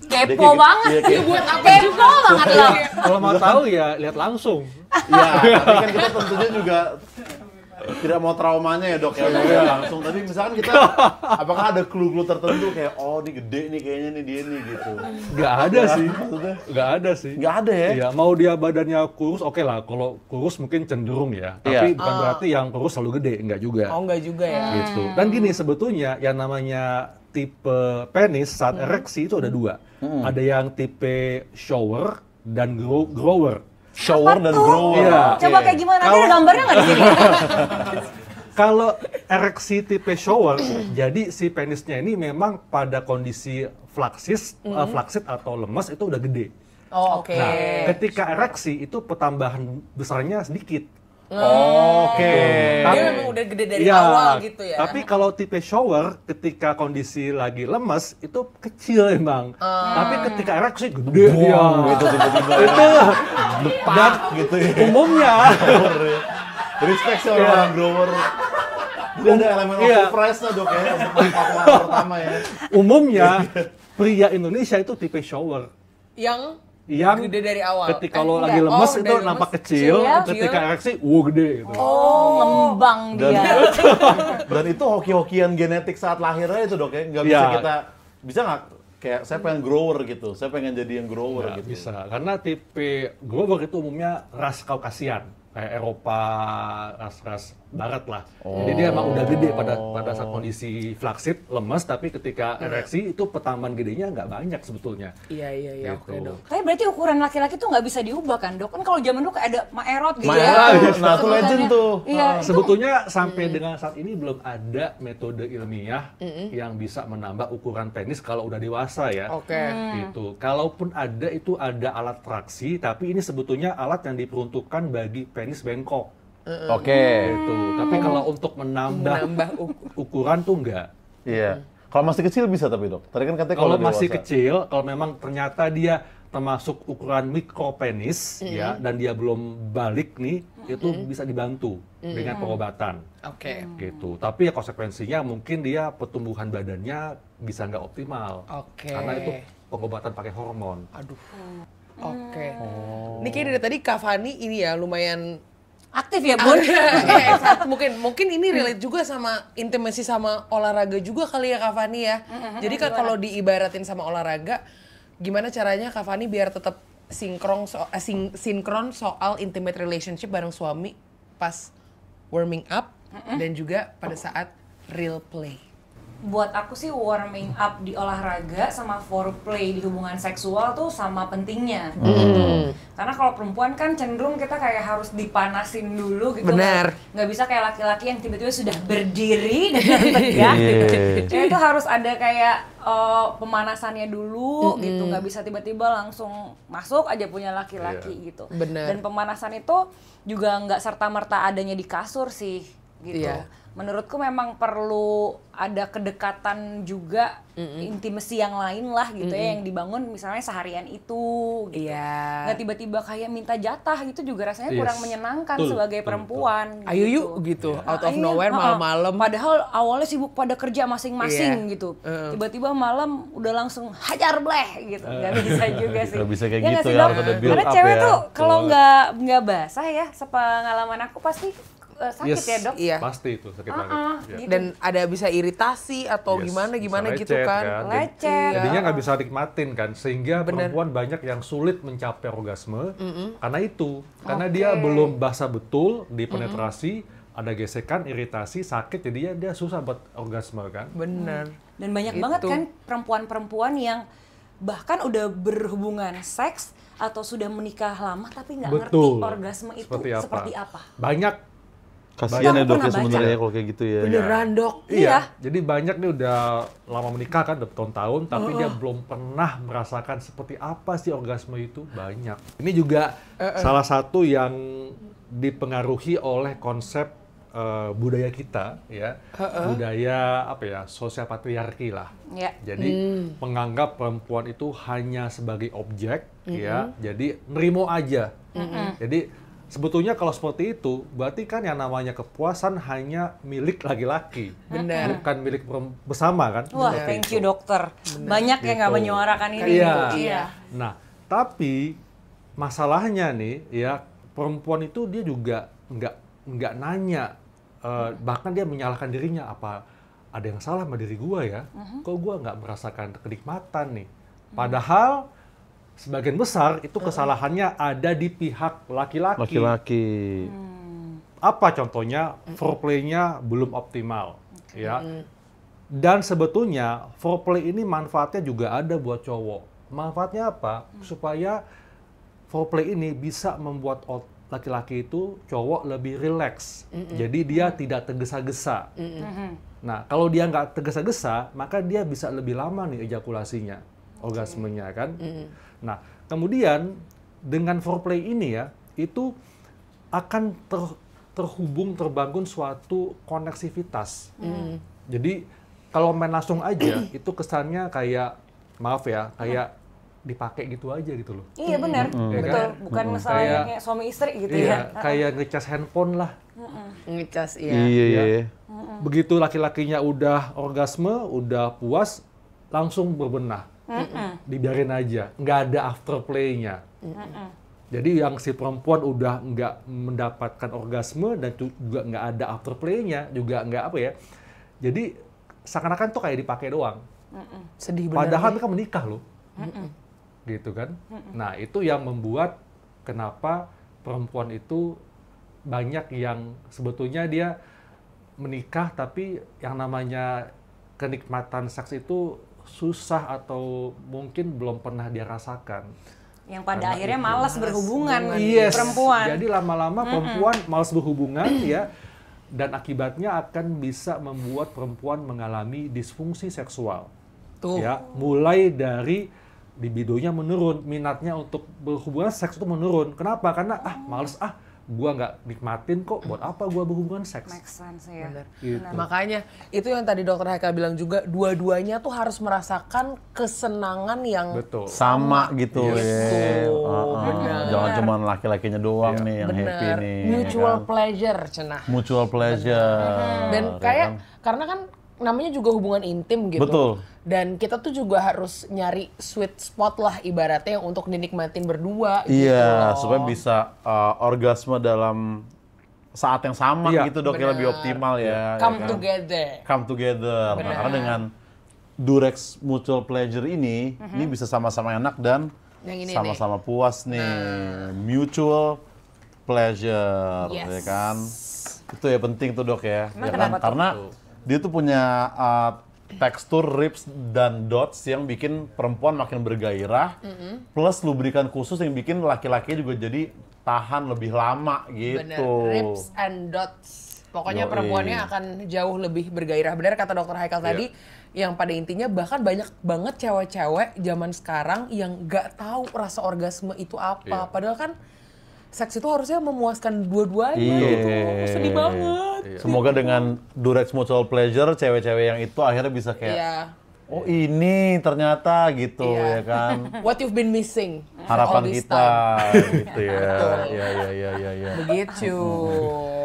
dia Kepo kayak- banget. iya, kayak- Buat apa Kepo banget lo. Kalau mau tahu ya lihat langsung. Iya, tapi kan kita tentunya juga tidak mau traumanya ya dok ya, langsung. Tapi misalkan kita, apakah ada clue-clue tertentu kayak, oh ini gede nih kayaknya nih dia nih gitu. Nggak ada sih. Maksudnya? Nggak ada sih. Nggak ada ya? Iya, mau dia badannya kurus, oke lah. Kalau kurus mungkin cenderung ya. Tapi Iya. bukan berarti yang kurus selalu gede, nggak juga. Oh enggak juga ya. Gitu. Dan gini sebetulnya yang namanya tipe penis saat ereksi itu ada dua. Ada yang tipe shower dan grower. Shower dan grower. Iya. Coba kayak gimana? Nanti ada gambarnya nggak di sini? Kalau ereksi tipe shower, jadi si penisnya ini memang pada kondisi flaksis atau lemas itu udah gede. Oh oke. Nah, ketika ereksi itu pertambahan besarnya sedikit. Oke. Dia memang udah gede dari Iya, awal gitu ya. Tapi kalau tipe shower, ketika kondisi lagi lemas, itu kecil emang. Tapi ketika ereksi, gede dia. Gitu tiba-tiba. Itu Depak gitu ya. umumnya. Respect sih orang grower. Jadi ada elemen Iya. overprice lah dok ya, untuk part pertama ya. Umumnya, pria Indonesia itu tipe shower. yang Yang gede dari awal. ketika lo enggak. lagi lemes Oh, itu dari nampak lemes, kecil, kecil, ketika ereksi, gede gitu. Oh ngembang dia. Dan itu hoki-hokian genetik saat lahirnya itu dok ya, nggak bisa Iya. kita, bisa nggak kayak saya pengen grower gitu, saya pengen jadi yang grower Nggak gitu. bisa, karena tipe grower itu umumnya ras Kaukasian, kayak Eropa, ras-ras barat lah. Jadi dia emang udah gede pada saat kondisi flaksit, lemes, tapi ketika ereksi itu pertambahan gedenya nggak banyak sebetulnya. Iya, oke Gitu. dok. Tapi berarti ukuran laki-laki tuh nggak bisa diubah kan dok? Kan kalau zaman dulu kayak ada Maerot gitu Maerot, ya. nah itu legend tuh. Iya. Sebetulnya sampai dengan saat ini belum ada metode ilmiah yang bisa menambah ukuran penis kalau udah dewasa ya. Oke. Gitu. Kalaupun ada itu ada alat traksi, tapi ini sebetulnya alat yang diperuntukkan bagi penis bengkok. Oke. Gitu. Tapi kalau untuk menambah Menambah ukuran tuh enggak. Iya. Kalau masih kecil bisa tapi dok. Tadi kan katanya Kalau kalau masih dewasa. kecil, kalau memang ternyata dia termasuk ukuran mikropenis ya dan dia belum balik nih, itu bisa dibantu dengan pengobatan. Oke. Gitu. Tapi ya konsekuensinya mungkin dia pertumbuhan badannya bisa nggak optimal. Oke. Karena itu pengobatan pakai hormon. Aduh. Oke. Ini kayak dari tadi Kak Fani ini ya lumayan Aktif ya Bun? Exact. mungkin ini relate juga sama intimasi sama olahraga juga kali ya Kak Fani ya. Jadi kan kalau diibaratin sama olahraga, gimana caranya Kak Fani biar tetap sinkron soal intimate relationship bareng suami pas warming up dan juga pada saat real play. Buat aku sih warming up di olahraga sama foreplay di hubungan seksual tuh sama pentingnya gitu. Karena kalau perempuan kan cenderung kita kayak harus dipanasin dulu gitu. Benar. Nggak bisa kayak laki-laki yang tiba-tiba sudah berdiri dengan tegak gitu. Cewek itu harus ada kayak pemanasannya dulu gitu. Nggak bisa tiba-tiba langsung masuk aja punya laki-laki gitu. Benar. Dan pemanasan itu juga nggak serta-merta adanya di kasur sih gitu. Iya. Menurutku memang perlu ada kedekatan juga, intimasi yang lain lah gitu ya, yang dibangun misalnya seharian itu gitu. Iya. Nggak tiba-tiba kayak minta jatah gitu juga rasanya Yes. kurang menyenangkan Betul, sebagai betul, perempuan. Ayo yuk gitu, out of Iya, nowhere malam-malam. Padahal awalnya sibuk pada kerja masing-masing gitu. Tiba-tiba malam udah langsung hajar bleh gitu. Nggak bisa juga sih. Nggak bisa kayak nggak gitu sih, ya, Dok? harus ada build Karena up cewek ya. tuh kalau Betul. nggak basah ya, sepengalaman aku pasti sakit Yes. ya Dok. Iya. Pasti itu sakit banget. Ya. Gitu. Dan ada bisa iritasi atau Yes, gimana bisa gitu lecet kan. Lecet. Jadinya nggak bisa nikmatin kan, sehingga Bener. perempuan banyak yang sulit mencapai orgasme karena itu, karena dia belum basah betul di penetrasi, ada gesekan, iritasi, sakit, jadinya dia susah buat orgasme kan. Bener. Dan banyak Gitu. banget kan perempuan-perempuan yang bahkan udah berhubungan seks atau sudah menikah lama tapi nggak ngerti Betul. orgasme itu seperti apa. Banyak. Kasihan ya Aku dok ya pernah sebenarnya baca. ya kalau kayak gitu ya. Beneran dok. Iya. Jadi banyak nih udah lama menikah kan, udah bertahun-tahun, tapi dia belum pernah merasakan seperti apa sih orgasme itu, banyak. Ini juga salah satu yang dipengaruhi oleh konsep budaya kita, ya, budaya apa ya, sosial patriarki lah. Ya. Jadi menganggap perempuan itu hanya sebagai objek, ya, jadi nerimo aja. Jadi sebetulnya kalau seperti itu, berarti kan yang namanya kepuasan hanya milik laki-laki, Benar. bukan milik bersama kan? Wah, Seperti thank itu. you dokter. Banyak yang nggak Gitu. menyuarakan ini. Iya. gitu. Iya. Nah, tapi masalahnya nih, ya perempuan itu dia juga nggak nanya, bahkan dia menyalahkan dirinya, apa ada yang salah sama diri gua ya? Kok gua nggak merasakan kenikmatan nih? Padahal sebagian besar itu kesalahannya ada di pihak laki-laki. Laki-laki. Apa contohnya? Foreplay-nya belum optimal, ya. Dan sebetulnya foreplay ini manfaatnya juga ada buat cowok. Manfaatnya apa? Supaya foreplay ini bisa membuat laki-laki itu cowok lebih rileks. Jadi dia tidak tergesa-gesa. Nah, kalau dia nggak tergesa-gesa, maka dia bisa lebih lama nih ejakulasinya, orgasmenya kan. Nah, kemudian dengan foreplay ini ya, itu akan terbangun suatu koneksivitas. Jadi kalau main langsung aja, itu kesannya kayak, maaf ya, kayak dipakai gitu aja gitu loh. Iya benar, Ya betul. kan? Bukan masalah Kayak- kayak suami istri gitu Iya, ya. kayak ngecas handphone lah. Ngecas iya. Iya, Ya. iya. Begitu laki-lakinya udah orgasme, udah puas, langsung berbenah. Dibiarin aja, nggak ada afterplay-nya. Jadi yang si perempuan udah nggak mendapatkan orgasme dan juga nggak ada afterplay-nya, juga nggak apa ya. Jadi seakan-akan tuh kayak dipakai doang. Sedih bener. Padahal mereka menikah loh. Gitu kan. Nah itu yang membuat kenapa perempuan itu banyak yang sebetulnya dia menikah tapi yang namanya kenikmatan seks itu susah atau mungkin belum pernah dia rasakan. Yang pada Karena akhirnya itu. malas berhubungan Yes. perempuan. Jadi lama-lama perempuan malas berhubungan ya, dan akibatnya akan bisa membuat perempuan mengalami disfungsi seksual. Tuh. Ya, mulai dari libidonya menurun, minatnya untuk berhubungan seks itu menurun. Kenapa? Karena males gua nggak nikmatin kok, buat apa gua berhubungan seks? Make sense ya. Bener. Gitu. Makanya itu yang tadi Dokter Haikal bilang juga, dua-duanya tuh harus merasakan kesenangan yang Betul. Sama gitu Yes. ya. Benar. Jangan cuma laki-lakinya doang Iya. nih yang bener happy nih. mutual kan? pleasure cenah. Mutual pleasure. Dan ya kayak kan? karena kan namanya juga hubungan intim gitu. Betul. Dan kita tuh juga harus nyari sweet spot lah ibaratnya untuk dinikmatin berdua Iya, gitu. supaya bisa orgasme dalam saat yang sama Iya. gitu dok, yang lebih Benar. optimal ya. Come ya kan? together. Come together. Nah, karena dengan Durex Mutual Pleasure ini bisa sama-sama enak dan Yang ini sama-sama puas nih. Mutual pleasure, Yes. ya kan? Itu ya penting tuh dok ya. Emang Ya kan? kenapa tuh? Karena dia tuh punya tekstur ribs dan dots yang bikin perempuan makin bergairah, plus lubrikan khusus yang bikin laki-laki juga jadi tahan lebih lama Bener, gitu. ribs and dots. Pokoknya Yoi. perempuannya akan jauh lebih bergairah. Benar kata Dokter Haikal tadi, yang pada intinya bahkan banyak banget cewek-cewek zaman sekarang yang nggak tahu rasa orgasme itu apa. Iya. Padahal kan seks itu harusnya memuaskan dua-duanya Iya. gitu. Sedih banget. Semoga dengan Durex Mutual Pleasure, cewek-cewek yang itu akhirnya bisa kayak, Iya. oh ini ternyata gitu Iya. ya kan. What you've been missing for all Harapan this kita time. gitu ya. Iya. Begitu.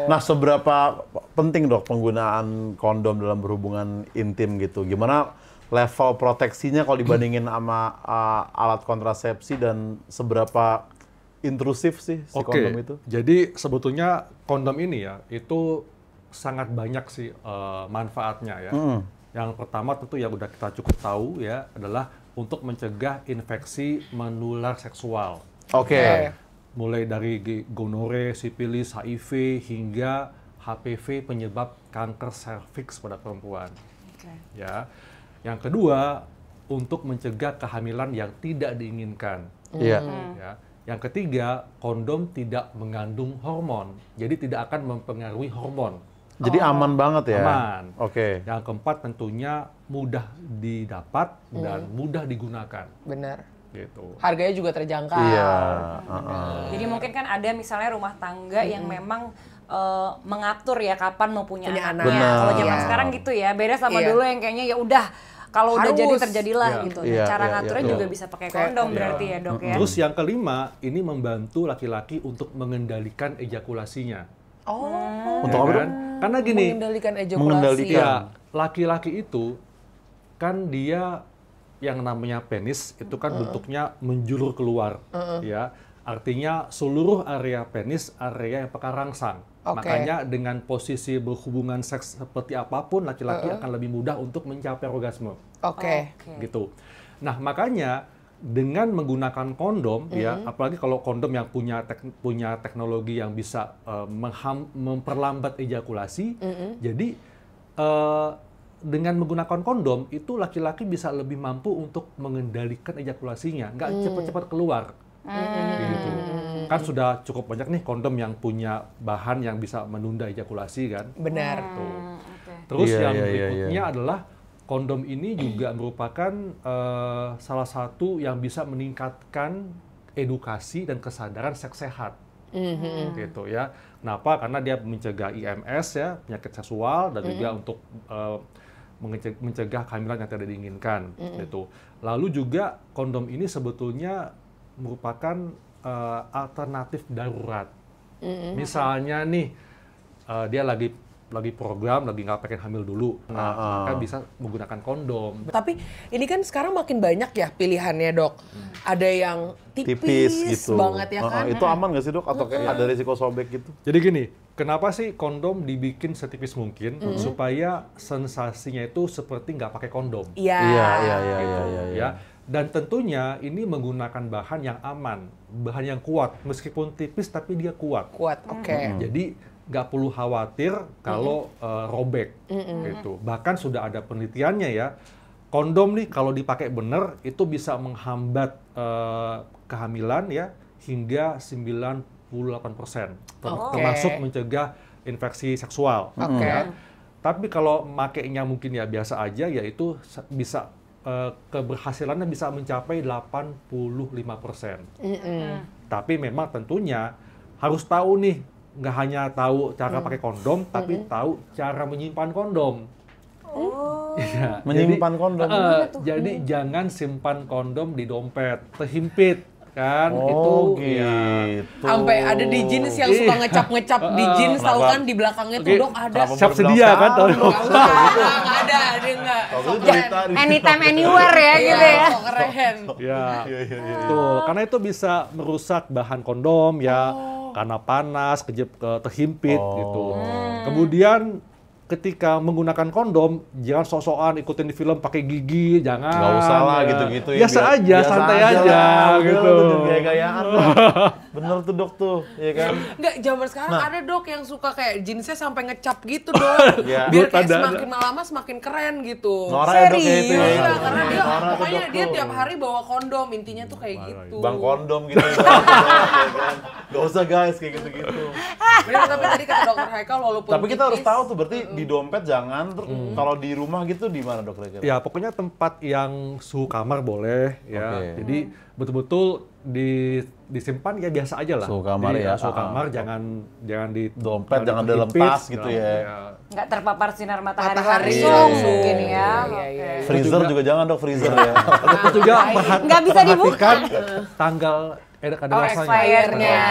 Nah, seberapa penting dok penggunaan kondom dalam berhubungan intim gitu? Gimana level proteksinya kalau dibandingin sama alat kontrasepsi dan seberapa intrusif sih si Oke, kondom itu? jadi sebetulnya kondom ini ya, itu sangat banyak sih manfaatnya ya. Yang pertama tentu yang udah kita cukup tahu ya, adalah untuk mencegah infeksi menular seksual. Oke. Mulai dari gonore, sipilis, HIV, hingga HPV penyebab kanker serviks pada perempuan. Oke. Ya. Yang kedua, untuk mencegah kehamilan yang tidak diinginkan. Iya. Ya. Yang ketiga, kondom tidak mengandung hormon, jadi tidak akan mempengaruhi hormon. Jadi aman banget ya? Aman. Oke. Yang keempat tentunya mudah didapat dan mudah digunakan. Benar. Gitu. Harganya juga terjangkau. Iya. Jadi mungkin kan ada misalnya rumah tangga yang memang mengatur ya kapan mau punya Punya anaknya. anak. Kalau zaman Iya. sekarang gitu ya, beda sama Iya. dulu yang kayaknya ya udah kalau udah jadi Harus. terjadilah Iya. gitu. Iya, Cara iya, ngaturnya iya. juga bisa pakai kondom Iya. berarti ya dok ya. Terus yang kelima, ini membantu laki-laki untuk mengendalikan ejakulasinya. Oh. Untuk Ya apa kan? dok? Karena gini, Mengendalikan ejakulasi. Mengendalikan. ya laki-laki itu kan dia yang namanya penis itu kan bentuknya menjulur keluar, ya. Artinya seluruh area penis area yang peka rangsang. Oke. Makanya dengan posisi berhubungan seks seperti apapun laki-laki akan lebih mudah untuk mencapai orgasme, Oke. gitu. Nah makanya dengan menggunakan kondom, ya, apalagi kalau kondom yang punya teknologi yang bisa memperlambat ejakulasi, jadi dengan menggunakan kondom itu laki-laki bisa lebih mampu untuk mengendalikan ejakulasinya, nggak cepat-cepat keluar. Gitu. Kan sudah cukup banyak nih kondom yang punya bahan yang bisa menunda ejakulasi kan. Benar. Terus Iya, yang iya, iya, berikutnya iya. adalah kondom ini juga merupakan salah satu yang bisa meningkatkan edukasi dan kesadaran seks sehat. Gitu ya. Kenapa? Karena dia mencegah IMS ya, penyakit seksual, dan juga untuk mencegah kehamilan yang tidak diinginkan. Gitu. Lalu juga kondom ini sebetulnya merupakan alternatif darurat. Misalnya nih dia lagi program, lagi nggak pengen hamil dulu, nah kan bisa menggunakan kondom. Tapi ini kan sekarang makin banyak ya pilihannya dok. Ada yang tipis, Tipis gitu. banget ya kan. Itu aman nggak sih dok? Atau kayak ada risiko sobek gitu? Jadi gini, kenapa sih kondom dibikin setipis mungkin supaya sensasinya itu seperti nggak pakai kondom? Iya. Iya. Ya. Dan tentunya ini menggunakan bahan yang aman, bahan yang kuat, meskipun tipis tapi dia kuat. Kuat, oke. Jadi nggak perlu khawatir kalau robek, gitu. Bahkan sudah ada penelitiannya ya, kondom nih kalau dipakai benar itu bisa menghambat kehamilan ya hingga 98%, termasuk mencegah infeksi seksual. Oke. Ya. Tapi kalau makainya mungkin ya biasa aja, yaitu bisa keberhasilannya bisa mencapai 85%. Tapi memang tentunya harus tahu nih, nggak hanya tahu cara pakai kondom, tapi tau cara menyimpan kondom. Iya, Menyimpan kondom. Jadi jangan simpan kondom di dompet, terhimpit kan Oh, itu ya. gitu. Sampai ada di jeans yang suka ngecap-ngecap di jeans, tahu Kenapa? kan di belakangnya tuh Oke, dok ada. kenapa Siap sedia kan tahu. Nggak usah, nggak ada, dia nggak. Kalau Sok itu cerita keren. di- Anytime anywhere ya gitu ya. Sok keren. Ya, Iya, iya, iya. betul. Karena itu bisa merusak bahan kondom ya, karena panas, terhimpit gitu. Kemudian ketika menggunakan kondom, jangan sok-sokan ikutin di film pakai gigi, jangan. Nggak usah lah ya. gitu-gitu ya. Biasa aja, biasa santai aja aja, lah. Udah gitu. lah, udah gaya-gayaan lah. Bener tuh dok tuh, ya kan? Nggak, zaman sekarang Nah. ada dok yang suka kayak jeansnya sampai ngecap gitu dok. Iya. Biar kayak Ada. semakin lama semakin keren gitu. Nora ya, Dok, ya, itu ya. Iya, karena dia Nora tuh, pokoknya Dok, dia tuh. tiap hari bawa kondom, intinya tuh kayak gitu. Bang kondom gitu. Ya kan? Gak usah guys, kayak gitu-gitu. Bener, tapi tadi kata dokter Haikal walaupun Tapi kita harus tipis, tahu tuh, berarti di dompet jangan, terus kalau di rumah gitu di mana dok kira-kira? Ya, pokoknya tempat yang suhu kamar boleh ya. Oke. Jadi betul-betul disimpan ya biasa aja lah. Suhu kamar Jadi, ya, Suhu ah. kamar jangan di Dompet jangan dalam terhimpit, tas gitu ya. Nggak terpapar sinar matahari Matahari. langsung Iya, mungkin iya, ya. iya, iya. Oke. Freezer juga jangan dok, freezer ya. Itu juga Nggak bisa dibuka. perhatikan tanggal Oh, kadaluarsanya. expirednya.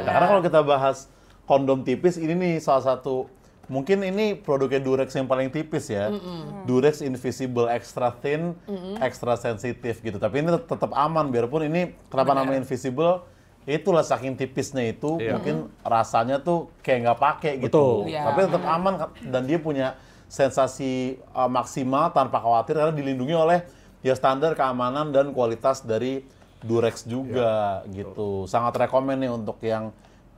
Nah, karena kalau kita bahas kondom tipis, ini nih salah satu, mungkin ini produknya Durex yang paling tipis ya. Durex Invisible Extra Thin, Extra Sensitive gitu. Tapi ini tetap aman, biarpun ini kenapa namanya Invisible, itulah saking tipisnya itu, Iya. mungkin rasanya tuh kayak nggak pakai gitu. Betul. Iya. Tapi tetap aman, dan dia punya sensasi maksimal tanpa khawatir, karena dilindungi oleh ya standar keamanan dan kualitas dari Durex juga gitu. Sangat rekomen nih untuk yang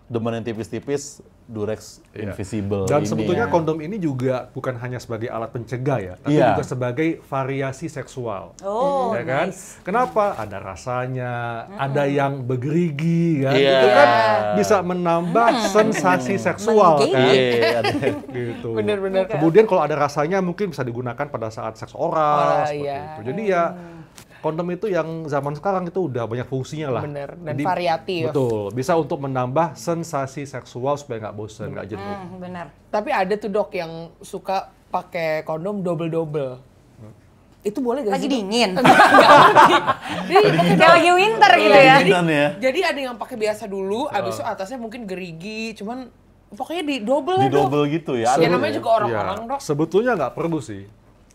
demen yang tipis-tipis, Durex Iya. Invisible Dan ini. sebetulnya kondom ini juga bukan hanya sebagai alat pencegah ya, tapi Iya. juga sebagai variasi seksual. Oh, Ya kan? nice. Kenapa? Ada rasanya, ada yang bergerigi kan. Iya. Itu kan bisa menambah sensasi seksual kan. Iya, ada. Gitu. Bener-bener. Kemudian kalau ada rasanya mungkin bisa digunakan pada saat seks oral, Oh, seperti iya. itu. Jadi ya kondom itu yang zaman sekarang itu udah banyak fungsinya lah. Bener, dan Jadi, variatif. Betul, bisa untuk menambah sensasi seksual supaya nggak bosan, nggak jenuh. Benar. Tapi ada tuh dok yang suka pakai kondom double-double. Itu boleh gak Lagi sih? Dok? dingin. Jadi, Kayak lagi winter gitu ya. Kedinginan ya. jadi ada yang pakai biasa dulu, abis itu atasnya mungkin gerigi, cuman pokoknya di double Di lah dok. double gitu ya. Ya Ada namanya ya. juga orang-orang Ya, dok. sebetulnya nggak perlu sih.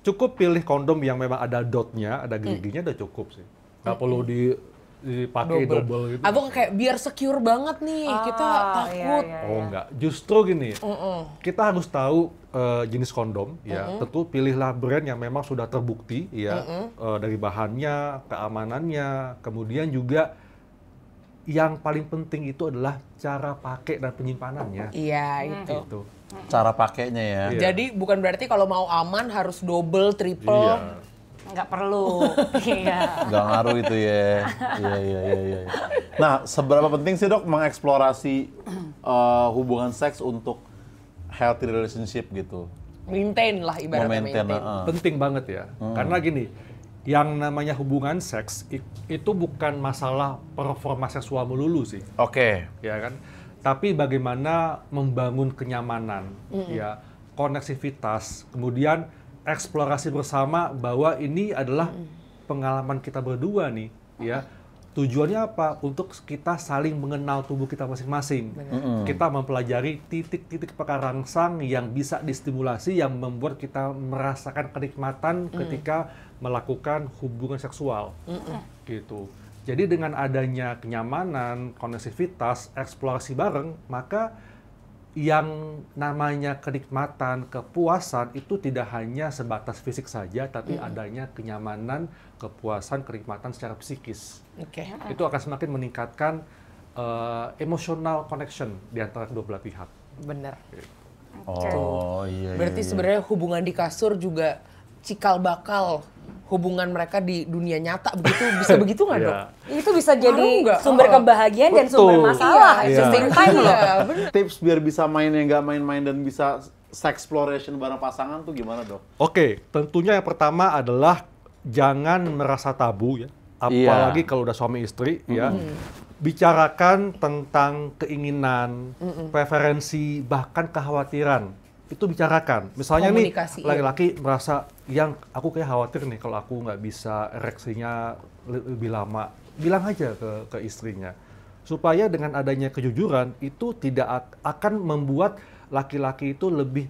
Cukup pilih kondom yang memang ada dotnya, ada geriginya udah cukup sih. Nggak perlu dipakai double gitu. Atau kayak biar secure banget nih, kita takut. iya, Oh enggak, justru gini, kita harus tahu jenis kondom, ya. Tentu pilihlah brand yang memang sudah terbukti, ya, dari bahannya, keamanannya, kemudian juga yang paling penting itu adalah cara pakai dan penyimpanannya. Iya itu. Gitu. Cara pakainya ya. Iya. Jadi bukan berarti kalau mau aman harus double, triple. Iya. Nggak perlu. Iya. Nggak ngaruh itu ya. Iya. Nah, seberapa penting sih dok mengeksplorasi hubungan seks untuk healthy relationship gitu? Maintain lah ibaratnya Memaintain, maintain. Penting banget ya, karena gini, yang namanya hubungan seks itu bukan masalah performa seksual melulu sih. Oke. Ya kan, tapi bagaimana membangun kenyamanan, ya, koneksivitas, kemudian eksplorasi bersama bahwa ini adalah pengalaman kita berdua nih, ya. Tujuannya apa? Untuk kita saling mengenal tubuh kita masing-masing. Kita mempelajari titik-titik perangsang yang bisa distimulasi, yang membuat kita merasakan kenikmatan ketika melakukan hubungan seksual, gitu. Jadi dengan adanya kenyamanan, koneksivitas, eksplorasi bareng, maka yang namanya kenikmatan, kepuasan itu tidak hanya sebatas fisik saja, tapi adanya kenyamanan, kepuasan, kenikmatan secara psikis. Oke. Itu akan semakin meningkatkan emotional connection di antara kedua belah pihak. Bener. Oh iya. Berarti sebenarnya hubungan di kasur juga cikal bakal hubungan mereka di dunia nyata begitu, bisa begitu nggak dok? Iya. Itu bisa jadi Ngaruh nggak? sumber kebahagiaan dan sumber Betul. masalah at the Iya. same time loh. Iya, bener. Tips biar bisa main yang nggak main-main dan bisa sexploration bareng pasangan tuh gimana dok? Oke, tentunya yang pertama adalah jangan merasa tabu ya, apalagi kalau udah suami istri ya. bicarakan tentang keinginan, preferensi, bahkan kekhawatiran. Itu bicarakan. Misalnya nih, Komunikasi, iya. laki-laki merasa, yang aku kayak khawatir nih kalau aku nggak bisa ereksinya lebih lama. Bilang aja ke istrinya. Supaya dengan adanya kejujuran, itu tidak akan membuat laki-laki itu lebih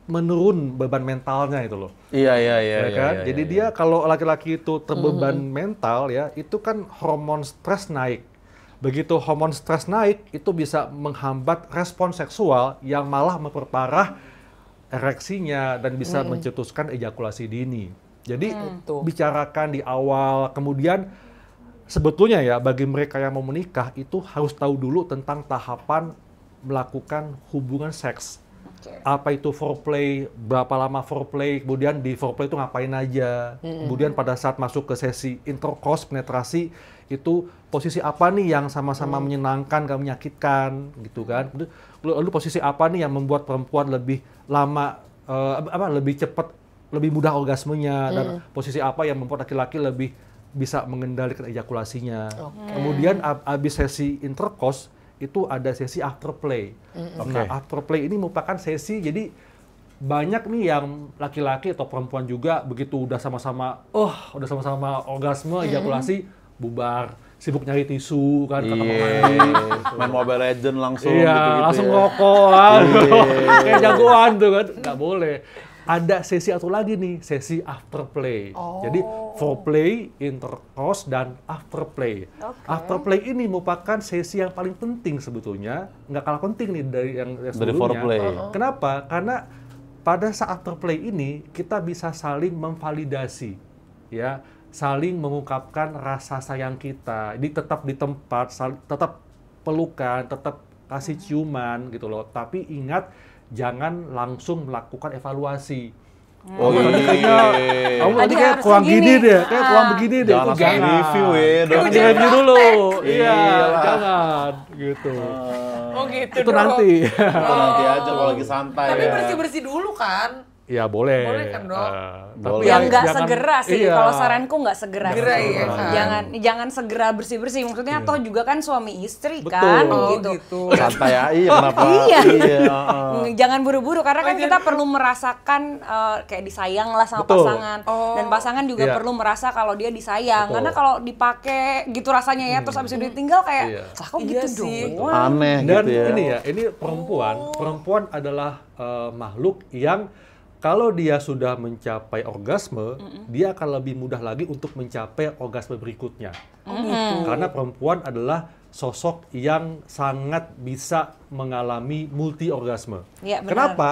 menurun beban mentalnya itu loh. Iya. Ya kan? Jadi dia kalau laki-laki itu terbeban mental ya, itu kan hormon stres naik. Begitu hormon stres naik, itu bisa menghambat respon seksual yang malah memperparah ereksinya dan bisa mencetuskan ejakulasi dini. Jadi bicarakan di awal, kemudian sebetulnya ya bagi mereka yang mau menikah itu harus tahu dulu tentang tahapan melakukan hubungan seks. Apa itu foreplay, berapa lama foreplay, kemudian di foreplay itu ngapain aja, kemudian pada saat masuk ke sesi intercourse, penetrasi, itu posisi apa nih yang sama-sama menyenangkan, gak menyakitkan, gitu kan. Lalu posisi apa nih yang membuat perempuan lebih lama, lebih cepat, lebih mudah orgasmenya, dan posisi apa yang membuat laki-laki lebih bisa mengendalikan ejakulasinya. Kemudian abis sesi intercourse, itu ada sesi afterplay. Nah, afterplay ini merupakan sesi, jadi banyak nih yang laki-laki atau perempuan juga begitu udah sama-sama orgasme, ejakulasi, bubar, sibuk nyari tisu kan, ke kamar mandi, main Mobile Legend langsung iya, gitu-gitu langsung ya. ngerokok kan, kayak jagoan tuh kan, nggak boleh. Ada sesi satu lagi nih, sesi afterplay. Jadi foreplay, intercourse, dan afterplay. Afterplay ini merupakan sesi yang paling penting sebetulnya, nggak kalah penting nih dari yang sebelumnya. Dari foreplay. Kenapa? Karena pada saat afterplay ini kita bisa saling memvalidasi, ya, saling mengungkapkan rasa sayang kita. Ini tetap di tempat, tetap pelukan, tetap kasih ciuman gitu loh. Tapi ingat, jangan langsung melakukan evaluasi. Oh iya. Kamu tadi Tadi kayak harusnya kurang gini gini. deh, kayak kurang begini deh. Jangan Itu langsung review ya, Jangan dong. di-review dulu. Iya, Iyalah. jangan gitu. Oh gitu Itu dong. nanti. Itu nanti aja kalau lagi santai Tapi ya. bersih-bersih dulu kan. Ya boleh. Boleh kan, Dok? Boleh. Yang nggak jangan- segera sih, iya. kalau saranku nggak segera. Segera, sih. iya kan? Jangan segera bersih-bersih. Maksudnya toh juga kan suami istri Betul. kan, Oh gitu. gitu. Santai ya, iya kenapa? Iya. heeh. Jangan buru-buru karena kan kita perlu merasakan kayak disayang lah sama Betul. pasangan. Dan pasangan juga Iya. perlu merasa kalau dia disayang. Betul. Karena kalau dipakai gitu rasanya ya, terus abis itu ditinggal kayak, Iya. lah kok Iya gitu sih. doang. Aneh Dan gitu ya. ini perempuan adalah makhluk yang kalau dia sudah mencapai orgasme, dia akan lebih mudah lagi untuk mencapai orgasme berikutnya. Karena perempuan adalah sosok yang sangat bisa mengalami multi orgasme. Iya, benar. Kenapa?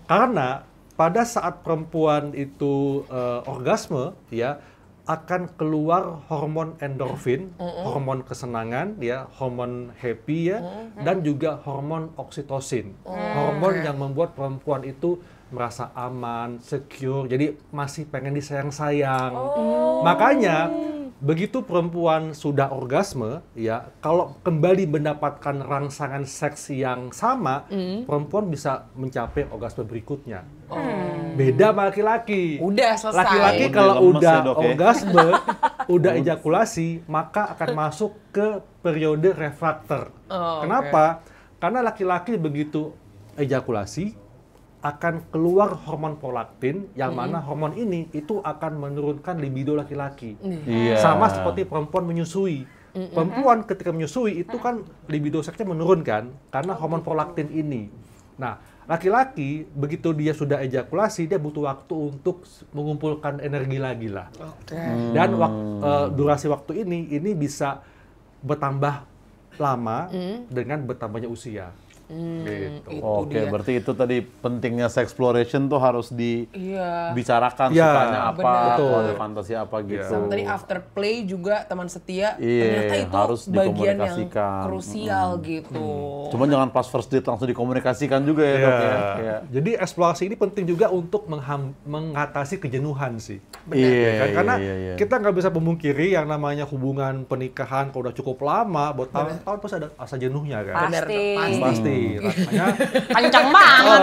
Karena pada saat perempuan itu orgasme, ya, akan keluar hormon endorfin, hormon kesenangan, ya, hormon happy, ya, dan juga hormon oksitosin, hormon yang membuat perempuan itu merasa aman, secure, jadi masih pengen disayang-sayang. Makanya begitu perempuan sudah orgasme, ya, kalau kembali mendapatkan rangsangan seks yang sama, perempuan bisa mencapai orgasme berikutnya. Beda sama laki-laki. Udah selesai. Laki-laki Udah kalau lemes udah ya, Dok, ya? orgasme, udah ejakulasi, maka akan masuk ke periode refraktor. Oh, Kenapa? Karena laki-laki begitu ejakulasi akan keluar hormon prolaktin, yang mana hormon ini itu akan menurunkan libido laki-laki. Iya. Sama seperti perempuan menyusui. Perempuan ketika menyusui itu kan libido seksnya menurun kan, karena hormon prolaktin ini. Nah, laki-laki begitu dia sudah ejakulasi, dia butuh waktu untuk mengumpulkan energi lagi lah. Dan durasi waktu ini bisa bertambah lama dengan bertambahnya usia. Gitu. Itu Oke, dia. berarti itu tadi pentingnya sex exploration tuh harus dibicarakan Iya, sukanya apa, benar. Betul. kalau ada fantasi apa gitu. Sama tadi after play juga teman setia, Iya, ternyata itu harus bagian yang dikomunikasikan. krusial gitu. Cuman jangan pas first date langsung dikomunikasikan juga ya, Iya. Dok ya. Kayak, Jadi eksplorasi ini penting juga untuk mengatasi kejenuhan sih. iya, Kan? Karena iya. kita nggak bisa memungkiri yang namanya hubungan pernikahan kalau udah cukup lama, bertahun-tahun pasti ada rasa jenuhnya kan. Benar, Pasti. Dok, Pasti. Makanya Kencang banget.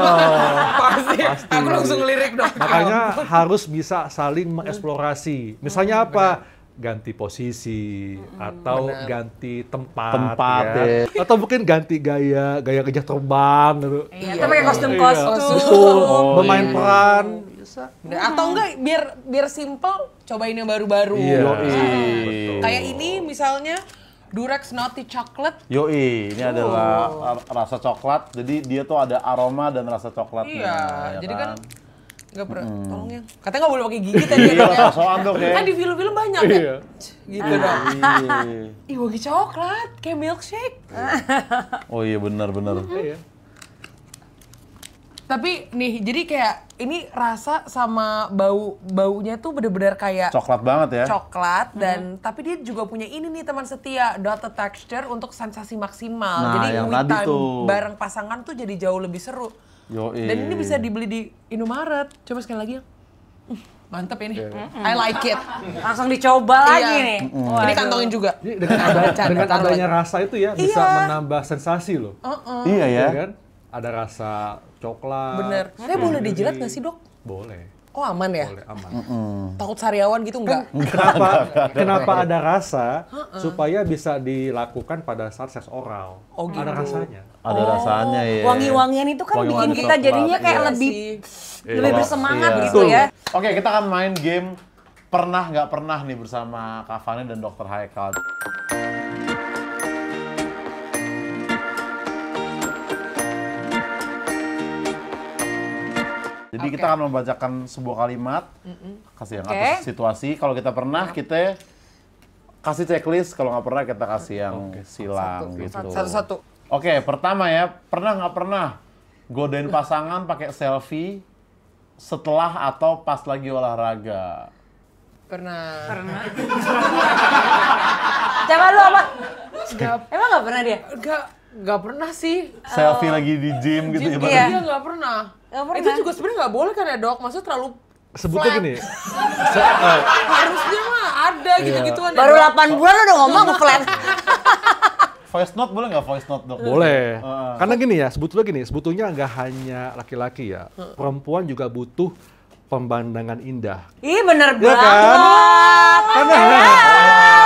Pasti. Aku langsung lirik dong. makanya harus bisa saling mengeksplorasi. Misalnya apa? ganti posisi atau ganti tempat, Tempat, ya. ya. Atau mungkin ganti gaya gajah terbang gitu. Iya, atau pakai Iya, kostum-kostum. betul. Oh, Bermain iya. peran bisa. Bener. Atau enggak biar simple, cobain yang baru-baru. Iya. Yoi. Kayak ini misalnya Durex Naughty Chocolate. Yoi, ini adalah rasa coklat. Jadi dia tuh ada aroma dan rasa coklatnya. Iya, ya jadi kan nggak pernah. Hmm. Tolong yang katanya nggak boleh pakai gigi tadi ya, Iya, Dok, ya. sosokan dok ya. Kan di film-film banyak ya. Iya. Gitu dong. Iya. Ih, wangi coklat, kayak milkshake. Oh iya benar-benar. Iya. Tapi nih, jadi kayak ini rasa sama baunya tuh bener-bener kayak Coklat banget ya. coklat dan tapi dia juga punya ini nih teman setia, dotted texture untuk sensasi maksimal. Nah, Jadi yang witan tadi tuh. bareng pasangan tuh jadi jauh lebih seru. Yoi. Dan ini bisa dibeli di Indomaret. Coba sekali lagi ya. Mantep ini. I like it. Langsung dicoba lagi Iya. nih. Ini Waduh. kantongin juga. Jadi dengan adanya rasa itu ya bisa menambah sensasi loh. Iya ya. Ya kan? Ada rasa coklat. Bener. Saya boleh dijilat nggak sih, Dok? Boleh. Oh, aman ya? Boleh, aman. Takut sariawan gitu enggak? Kenapa ada rasa supaya bisa dilakukan pada saat seks oral? Oh, gitu. Ada rasanya. Ada rasanya ya. Wangi-wangian itu kan bikin Wangi-wangian kita coklat, jadinya kayak iya. lebih Iya. lebih bersemangat Iya. gitu ya. Oke, kita akan main game pernah nggak pernah nih bersama Kak Fani dan Dr. Haikal. Jadi kita akan membacakan sebuah kalimat, kasih yang atas situasi. Kalau kita pernah, kita kasih checklist. Kalau nggak pernah, kita kasih yang silang gitu. Satu-satu. Oke, pertama ya, pernah nggak pernah godain pasangan pakai selfie setelah atau pas lagi olahraga? Pernah. Coba lu apa? Emang nggak pernah dia? Enggak pernah sih. Selfie lagi di gym gitu ya? Iya. Iya, nggak pernah. Nggak pernah. Itu juga sebenarnya nggak boleh kan ya, Dok? Maksudnya terlalu Sebutnya flat. gini, Harusnya mah ada gitu-gituan. ya, Baru Dok. 8 bulan udah ngomong flat. Voice note boleh nggak voice note dok? boleh. Karena gini ya, sebetulnya nggak hanya laki-laki ya, perempuan juga butuh pemandangan indah. Ih bener Iya banget. kan? Karena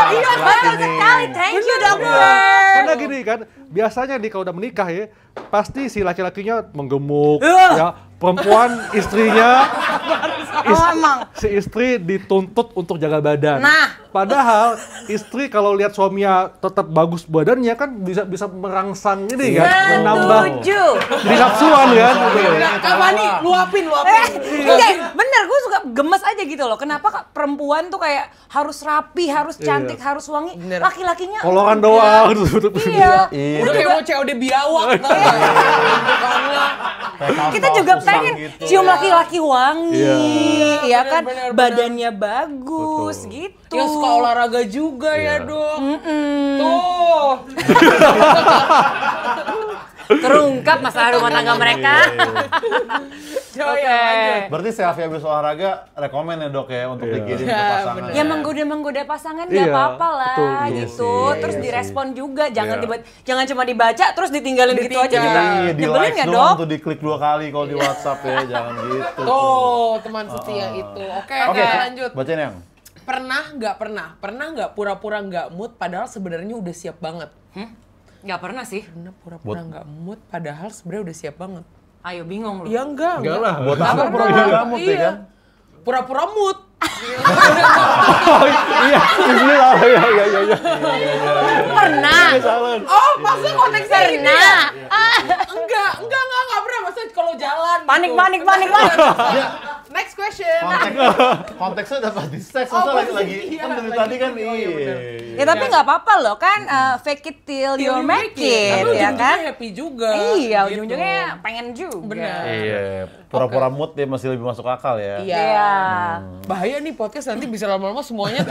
Iya betul sekali. Thank you dokter. Karena gini kan, biasanya nih kalau udah menikah ya, pasti si laki-lakinya menggemuk, ya perempuan istrinya, emang. si istri dituntut untuk jaga badan. Nah. Padahal istri kalau lihat suaminya tetap bagus badannya kan bisa merangsang ini kan, menambah Setuju. jadi nafsuan kan. Kak Fani, luapin. Enggak, bener gue suka gemes aja gitu loh. Kenapa Kak, perempuan tuh kayak harus rapi, harus cantik, harus wangi. Bener. Laki-lakinya Koloran doang tutup. Iya. Iya. Udah kayak mau COD biawak. tau nggak? Kita juga pengen cium laki-laki wangi, ya kan? bener. Badannya bagus gitu. Yang suka olahraga juga ya, Dok. Tuh. Terungkap masalah rumah tangga mereka. Oke. Berarti selfie habis olahraga rekomen ya dok ya untuk dikirim ke Iya, pasangan. Ya menggoda-menggoda pasangan Iya, nggak apa-apa lah betul, betul gitu. sih. Terus Iya direspon juga, jangan Iya. jangan cuma dibaca terus ditinggalin gitu aja juga. Iya, di Nyebelin like nggak doang dok? tuh diklik 2 kali kalau di WhatsApp ya, jangan gitu. Tuh, teman setia itu. Oke, Oke, lanjut. bacain yang. Pernah nggak pura-pura nggak mood padahal sebenarnya udah siap banget? Nggak pernah sih. Pernah pura-pura nggak mood padahal sebenarnya udah siap banget? Ayo bingung lu. Ya enggak lah. Buat apa pura-pura kamu ya kan? Pura-pura mood. Iya, bismillah. Iya. Pernah. Oh, maksudnya konteksnya ini Pernah. ya? Enggak pernah. Maksudnya kalau jalan Panik, gitu. panik. Next question. Konteksnya dapat di seks, Oh, masa lagi iya, kan dari lagi tadi kan ini. Oh, iya, bener. Ya tapi nggak apa-apa loh kan, fake it till you make it, Tapi ya ujung-ujungnya kan? happy juga. Iya, gitu. ujung-ujungnya pengen juga. Bener. Iya, pura-pura mood dia masih lebih masuk akal ya. Iya. Iya. Bahaya nih podcast nanti bisa lama-lama semuanya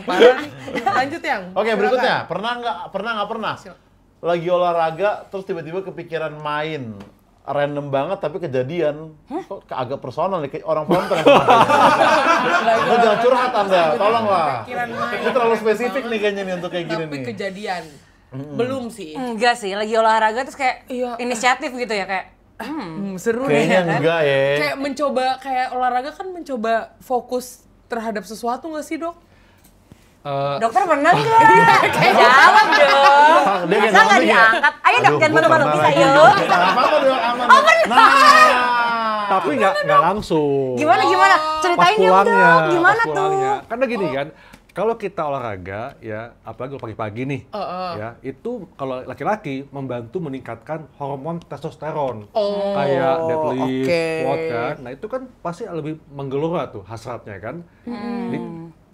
parah nih. Lanjut yang. Oke, berikutnya. Pernah nggak pernah? Lagi olahraga terus tiba-tiba kepikiran main. Random banget tapi kejadian. Kok agak personal nih, kayak orang penonton yang Anda jangan curhat Anda, tolonglah. Kepikiran main. Ini terlalu spesifik nih kayaknya nih untuk kayak gini Tapi nih. kejadian. Belum sih. Enggak sih, lagi olahraga terus kayak Iya. inisiatif gitu ya kayak. Seru Kayaknya nih. enggak ya. Kayak olahraga kan mencoba fokus terhadap sesuatu nggak sih, Dok? Dokter pernah nggak? Jawab dong. Dia kayak Masa nggak ngomong ya. diangkat? Ayo dok, Aduh, jangan gua malu-malu, pernah bisa lagi. yuk. Apa-apa dong, aman. Nah. Tapi nggak langsung. Gimana? Pas Ceritain dong pulangnya, dok, gimana pas tuh? pulangnya. Karena gini kan, kalau kita olahraga ya, apalagi pagi-pagi nih, ya itu kalau laki-laki membantu meningkatkan hormon testosteron, kayak deadlift, oke. squat kan. Nah itu kan pasti lebih menggelora tuh hasratnya kan. Jadi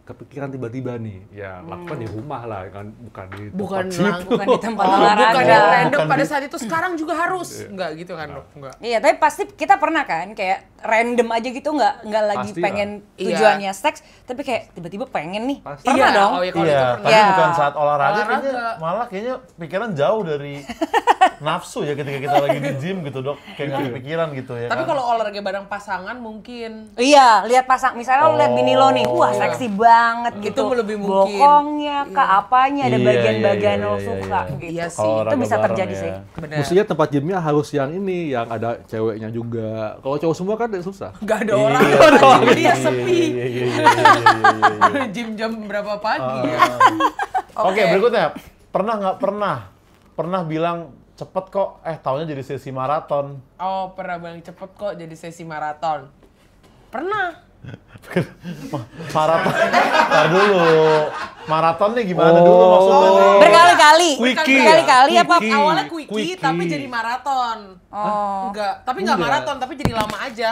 kepikiran tiba-tiba nih, ya lakukan di rumah lah kan, bukan di Bukan tempat lang- situ. Bukan di tempat bukan olahraga. yang random Bukan pada di- saat itu, sekarang juga harus. Enggak gitu kan, Dok? Enggak. Iya, tapi pasti kita pernah kan kayak random aja gitu nggak lagi Pasti pengen lah. tujuannya seks, tapi kayak tiba-tiba pengen nih. Pasti. Pernah dong. Oh, iya, kalau itu Iya, pernah. tapi Iya. bukan saat olahraga, Olahraga. kayaknya malah kayaknya pikiran jauh dari nafsu ya ketika kita lagi di gym gitu dok, kayak nggak kepikiran gitu ya. Tapi kan? kalau olahraga bareng pasangan mungkin Iya, lihat pasang, misalnya lo lihat bini lo nih, wah Iya. seksi banget gitu. Itu lebih mungkin. Bokongnya, kak apanya, ada Iya, bagian-bagian iya, lo iya, suka iya. gitu. Iya sih. Kalau Itu olahraga bisa bareng terjadi ya. sih. benar. Mestinya tempat gymnya harus yang ini, yang ada ceweknya juga. Kalau cowok semua kan susah. Nggak ada orang, Iya, dia sepi. Iya, iya, iya, iya, iya. Gym jam berapa pagi ya? Oke, berikutnya pernah pernah bilang cepet kok, taunya jadi sesi maraton. Oh, pernah bilang cepet kok jadi sesi maraton. Pernah. Maraton, tar dulu. Maraton nih gimana dulu maksudnya nih? Berkali-kali. Quickie Berkali-kali ya? apa? Quickie. Awalnya quickie, Quickie. tapi jadi maraton. Oh. Enggak, tapi nggak Enggak. maraton, tapi jadi lama aja.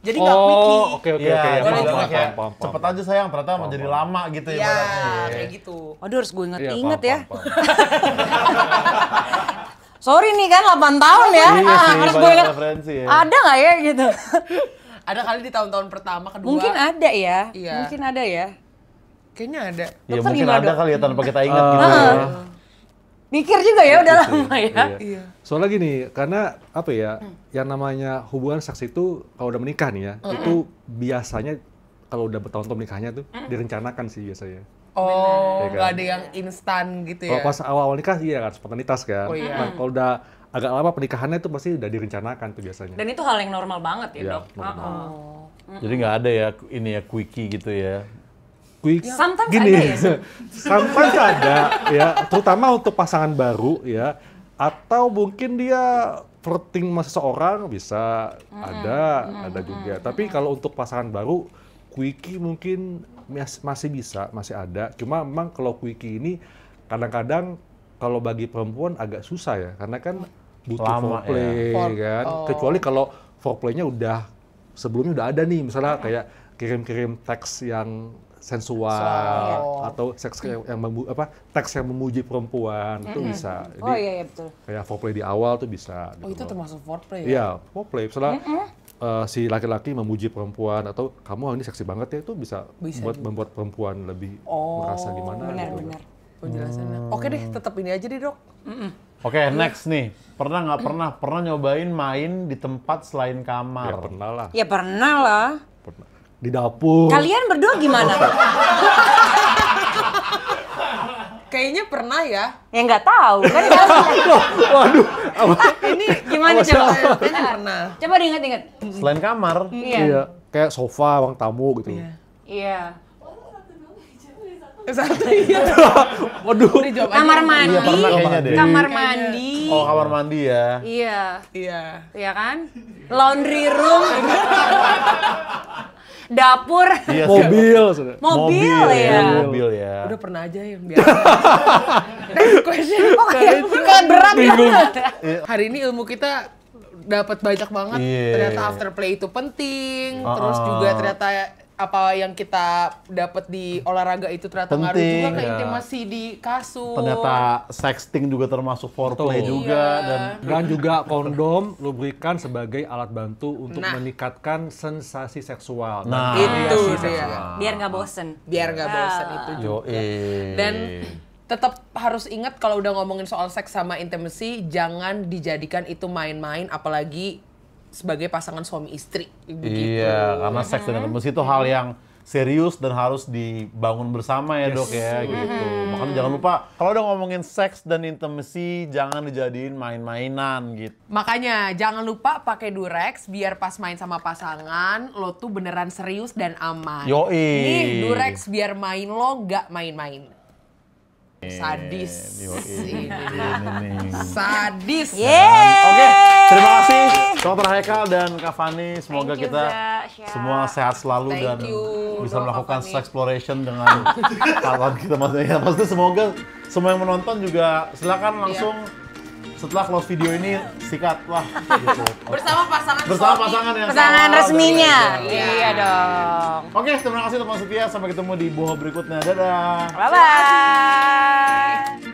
Jadi nggak quickie. Oh, oke oke Iya, oke. boleh Paham, juga paham, kayak paham, paham, cepet paham. aja sayang, ternyata menjadi lama gitu ya Iya, ibaratnya. kayak gitu. Waduh, harus gue Iya, inget-inget ya. paham, paham, paham. Sorry nih kan 8 tahun ya. Iya sih, harus gue banyak inget. referensi ya. Ada nggak ya gitu? Ada kali di tahun-tahun pertama, kedua. Mungkin ada ya. Iya. Mungkin ada ya. Kayaknya ada. Ya Dokter mungkin gimana, ada Dok? kali ya tanpa kita ingat gitu. Heeh. ya. Mikir juga ya udah lama ya. Iya. Soalnya gini, karena apa ya, yang namanya hubungan seks itu kalau udah menikah nih ya, itu biasanya kalau udah bertahun-tahun menikahnya tuh direncanakan sih biasanya. Oh, Iya kan? nggak ada yang instan gitu ya. Kalau pas awal-awal nikah iya kan spontanitas kan. Oh, iya. Nah, kalau udah agak lama pernikahannya tuh pasti udah direncanakan tuh biasanya. Dan itu hal yang normal banget ya, Iya, Dok. normal. Jadi nggak ada ya ini ya quickie gitu ya. Quick, Sometimes gini, ada ya? sometimes ada ya, terutama untuk pasangan baru ya, atau mungkin dia flirting sama seseorang bisa ada juga. Tapi kalau untuk pasangan baru, quickie mungkin masih bisa, masih ada. Cuma memang kalau quickie ini kadang-kadang kalau bagi perempuan agak susah ya, karena kan butuh Lama foreplay kan. Kecuali kalau foreplaynya udah sebelumnya udah ada nih, misalnya kayak kirim-kirim teks yang sensual atau seks yang teks yang memuji perempuan itu bisa. Jadi Oh iya, iya betul. kayak foreplay di awal tuh bisa. Oh, gitu itu loh. termasuk foreplay ya? Iya, foreplay. Misalnya si laki-laki memuji perempuan atau kamu ini seksi banget ya, itu bisa, Bisa membuat perempuan lebih Oh, merasa gimana. gitu. Benar-benar. Penjelasannya. Oke deh, tetap ini aja deh, Dok. Oke, next nih. Pernah nggak pernah nyobain main di tempat selain Ya kamar? pernah lah. Ya pernah lah. Pernah. Di dapur. Kalian berdua gimana? Kayaknya pernah ya. Ya nggak tahu kan. Waduh. Ini gimana coba? Kayaknya pernah. Coba diinget-inget. Selain kamar? Iya. Iya, kayak sofa, ruang tamu gitu. Iya. Satu iya. Waduh. Udah jawab aja. Kamar mandi. Iya, pernah kayaknya deh. Kamar Kayaknya. mandi. Oh, kamar mandi ya. Iya. Iya. Iya kan? Laundry room. Dapur. Iya sih. Mobil. sudah. Mobil ya. Mobil ya. Udah pernah aja yang biasa. Next question. Kok kayak berat banget. Hari ini ilmu kita dapat banyak banget. Iya. Ternyata afterplay itu penting. Terus juga ternyata apa yang kita dapat di olahraga itu ternyata ngaruh Penting, juga ke ya. intimasi di kasur. Ternyata sexting juga termasuk foreplay Betul. juga Iya. dan Dan juga kondom, lubrikan sebagai alat bantu untuk Nah. meningkatkan sensasi seksual. Nah, dan itu variasi dia. seksual. Biar nggak bosen. Biar nggak bosan itu yo juga. Dan tetap harus ingat kalau udah ngomongin soal seks sama intimacy, jangan dijadikan itu main-main, apalagi sebagai pasangan suami istri. Begitu. Iya, karena seks dan intimacy itu hal yang serius dan harus dibangun bersama ya dok ya gitu. Makanya jangan lupa kalau udah ngomongin seks dan intimacy jangan dijadiin main-mainan gitu. Makanya jangan lupa pakai Durex biar pas main sama pasangan lo tuh beneran serius dan aman. Yoi. Nih Durex biar main lo nggak main-main. Sadis. Yoi. Ini. Ini nih. Sadis. Oke, terima kasih Dr. Haikal dan Kak Fani. Semoga Thank you, kita Zasya. semua sehat selalu Thank dan you, bisa Dr. melakukan Fani. sexploration dengan pasangan kita maksudnya. Maksudnya semoga semua yang menonton juga silakan langsung setelah close video ini sikatlah gitu. Bersama pasangan Bersama suami. pasangan yang Pasangan sama. resminya. Iya. Iya dong. Oke, terima kasih teman setia. Sampai ketemu di Boho berikutnya. Dadah. Bye bye.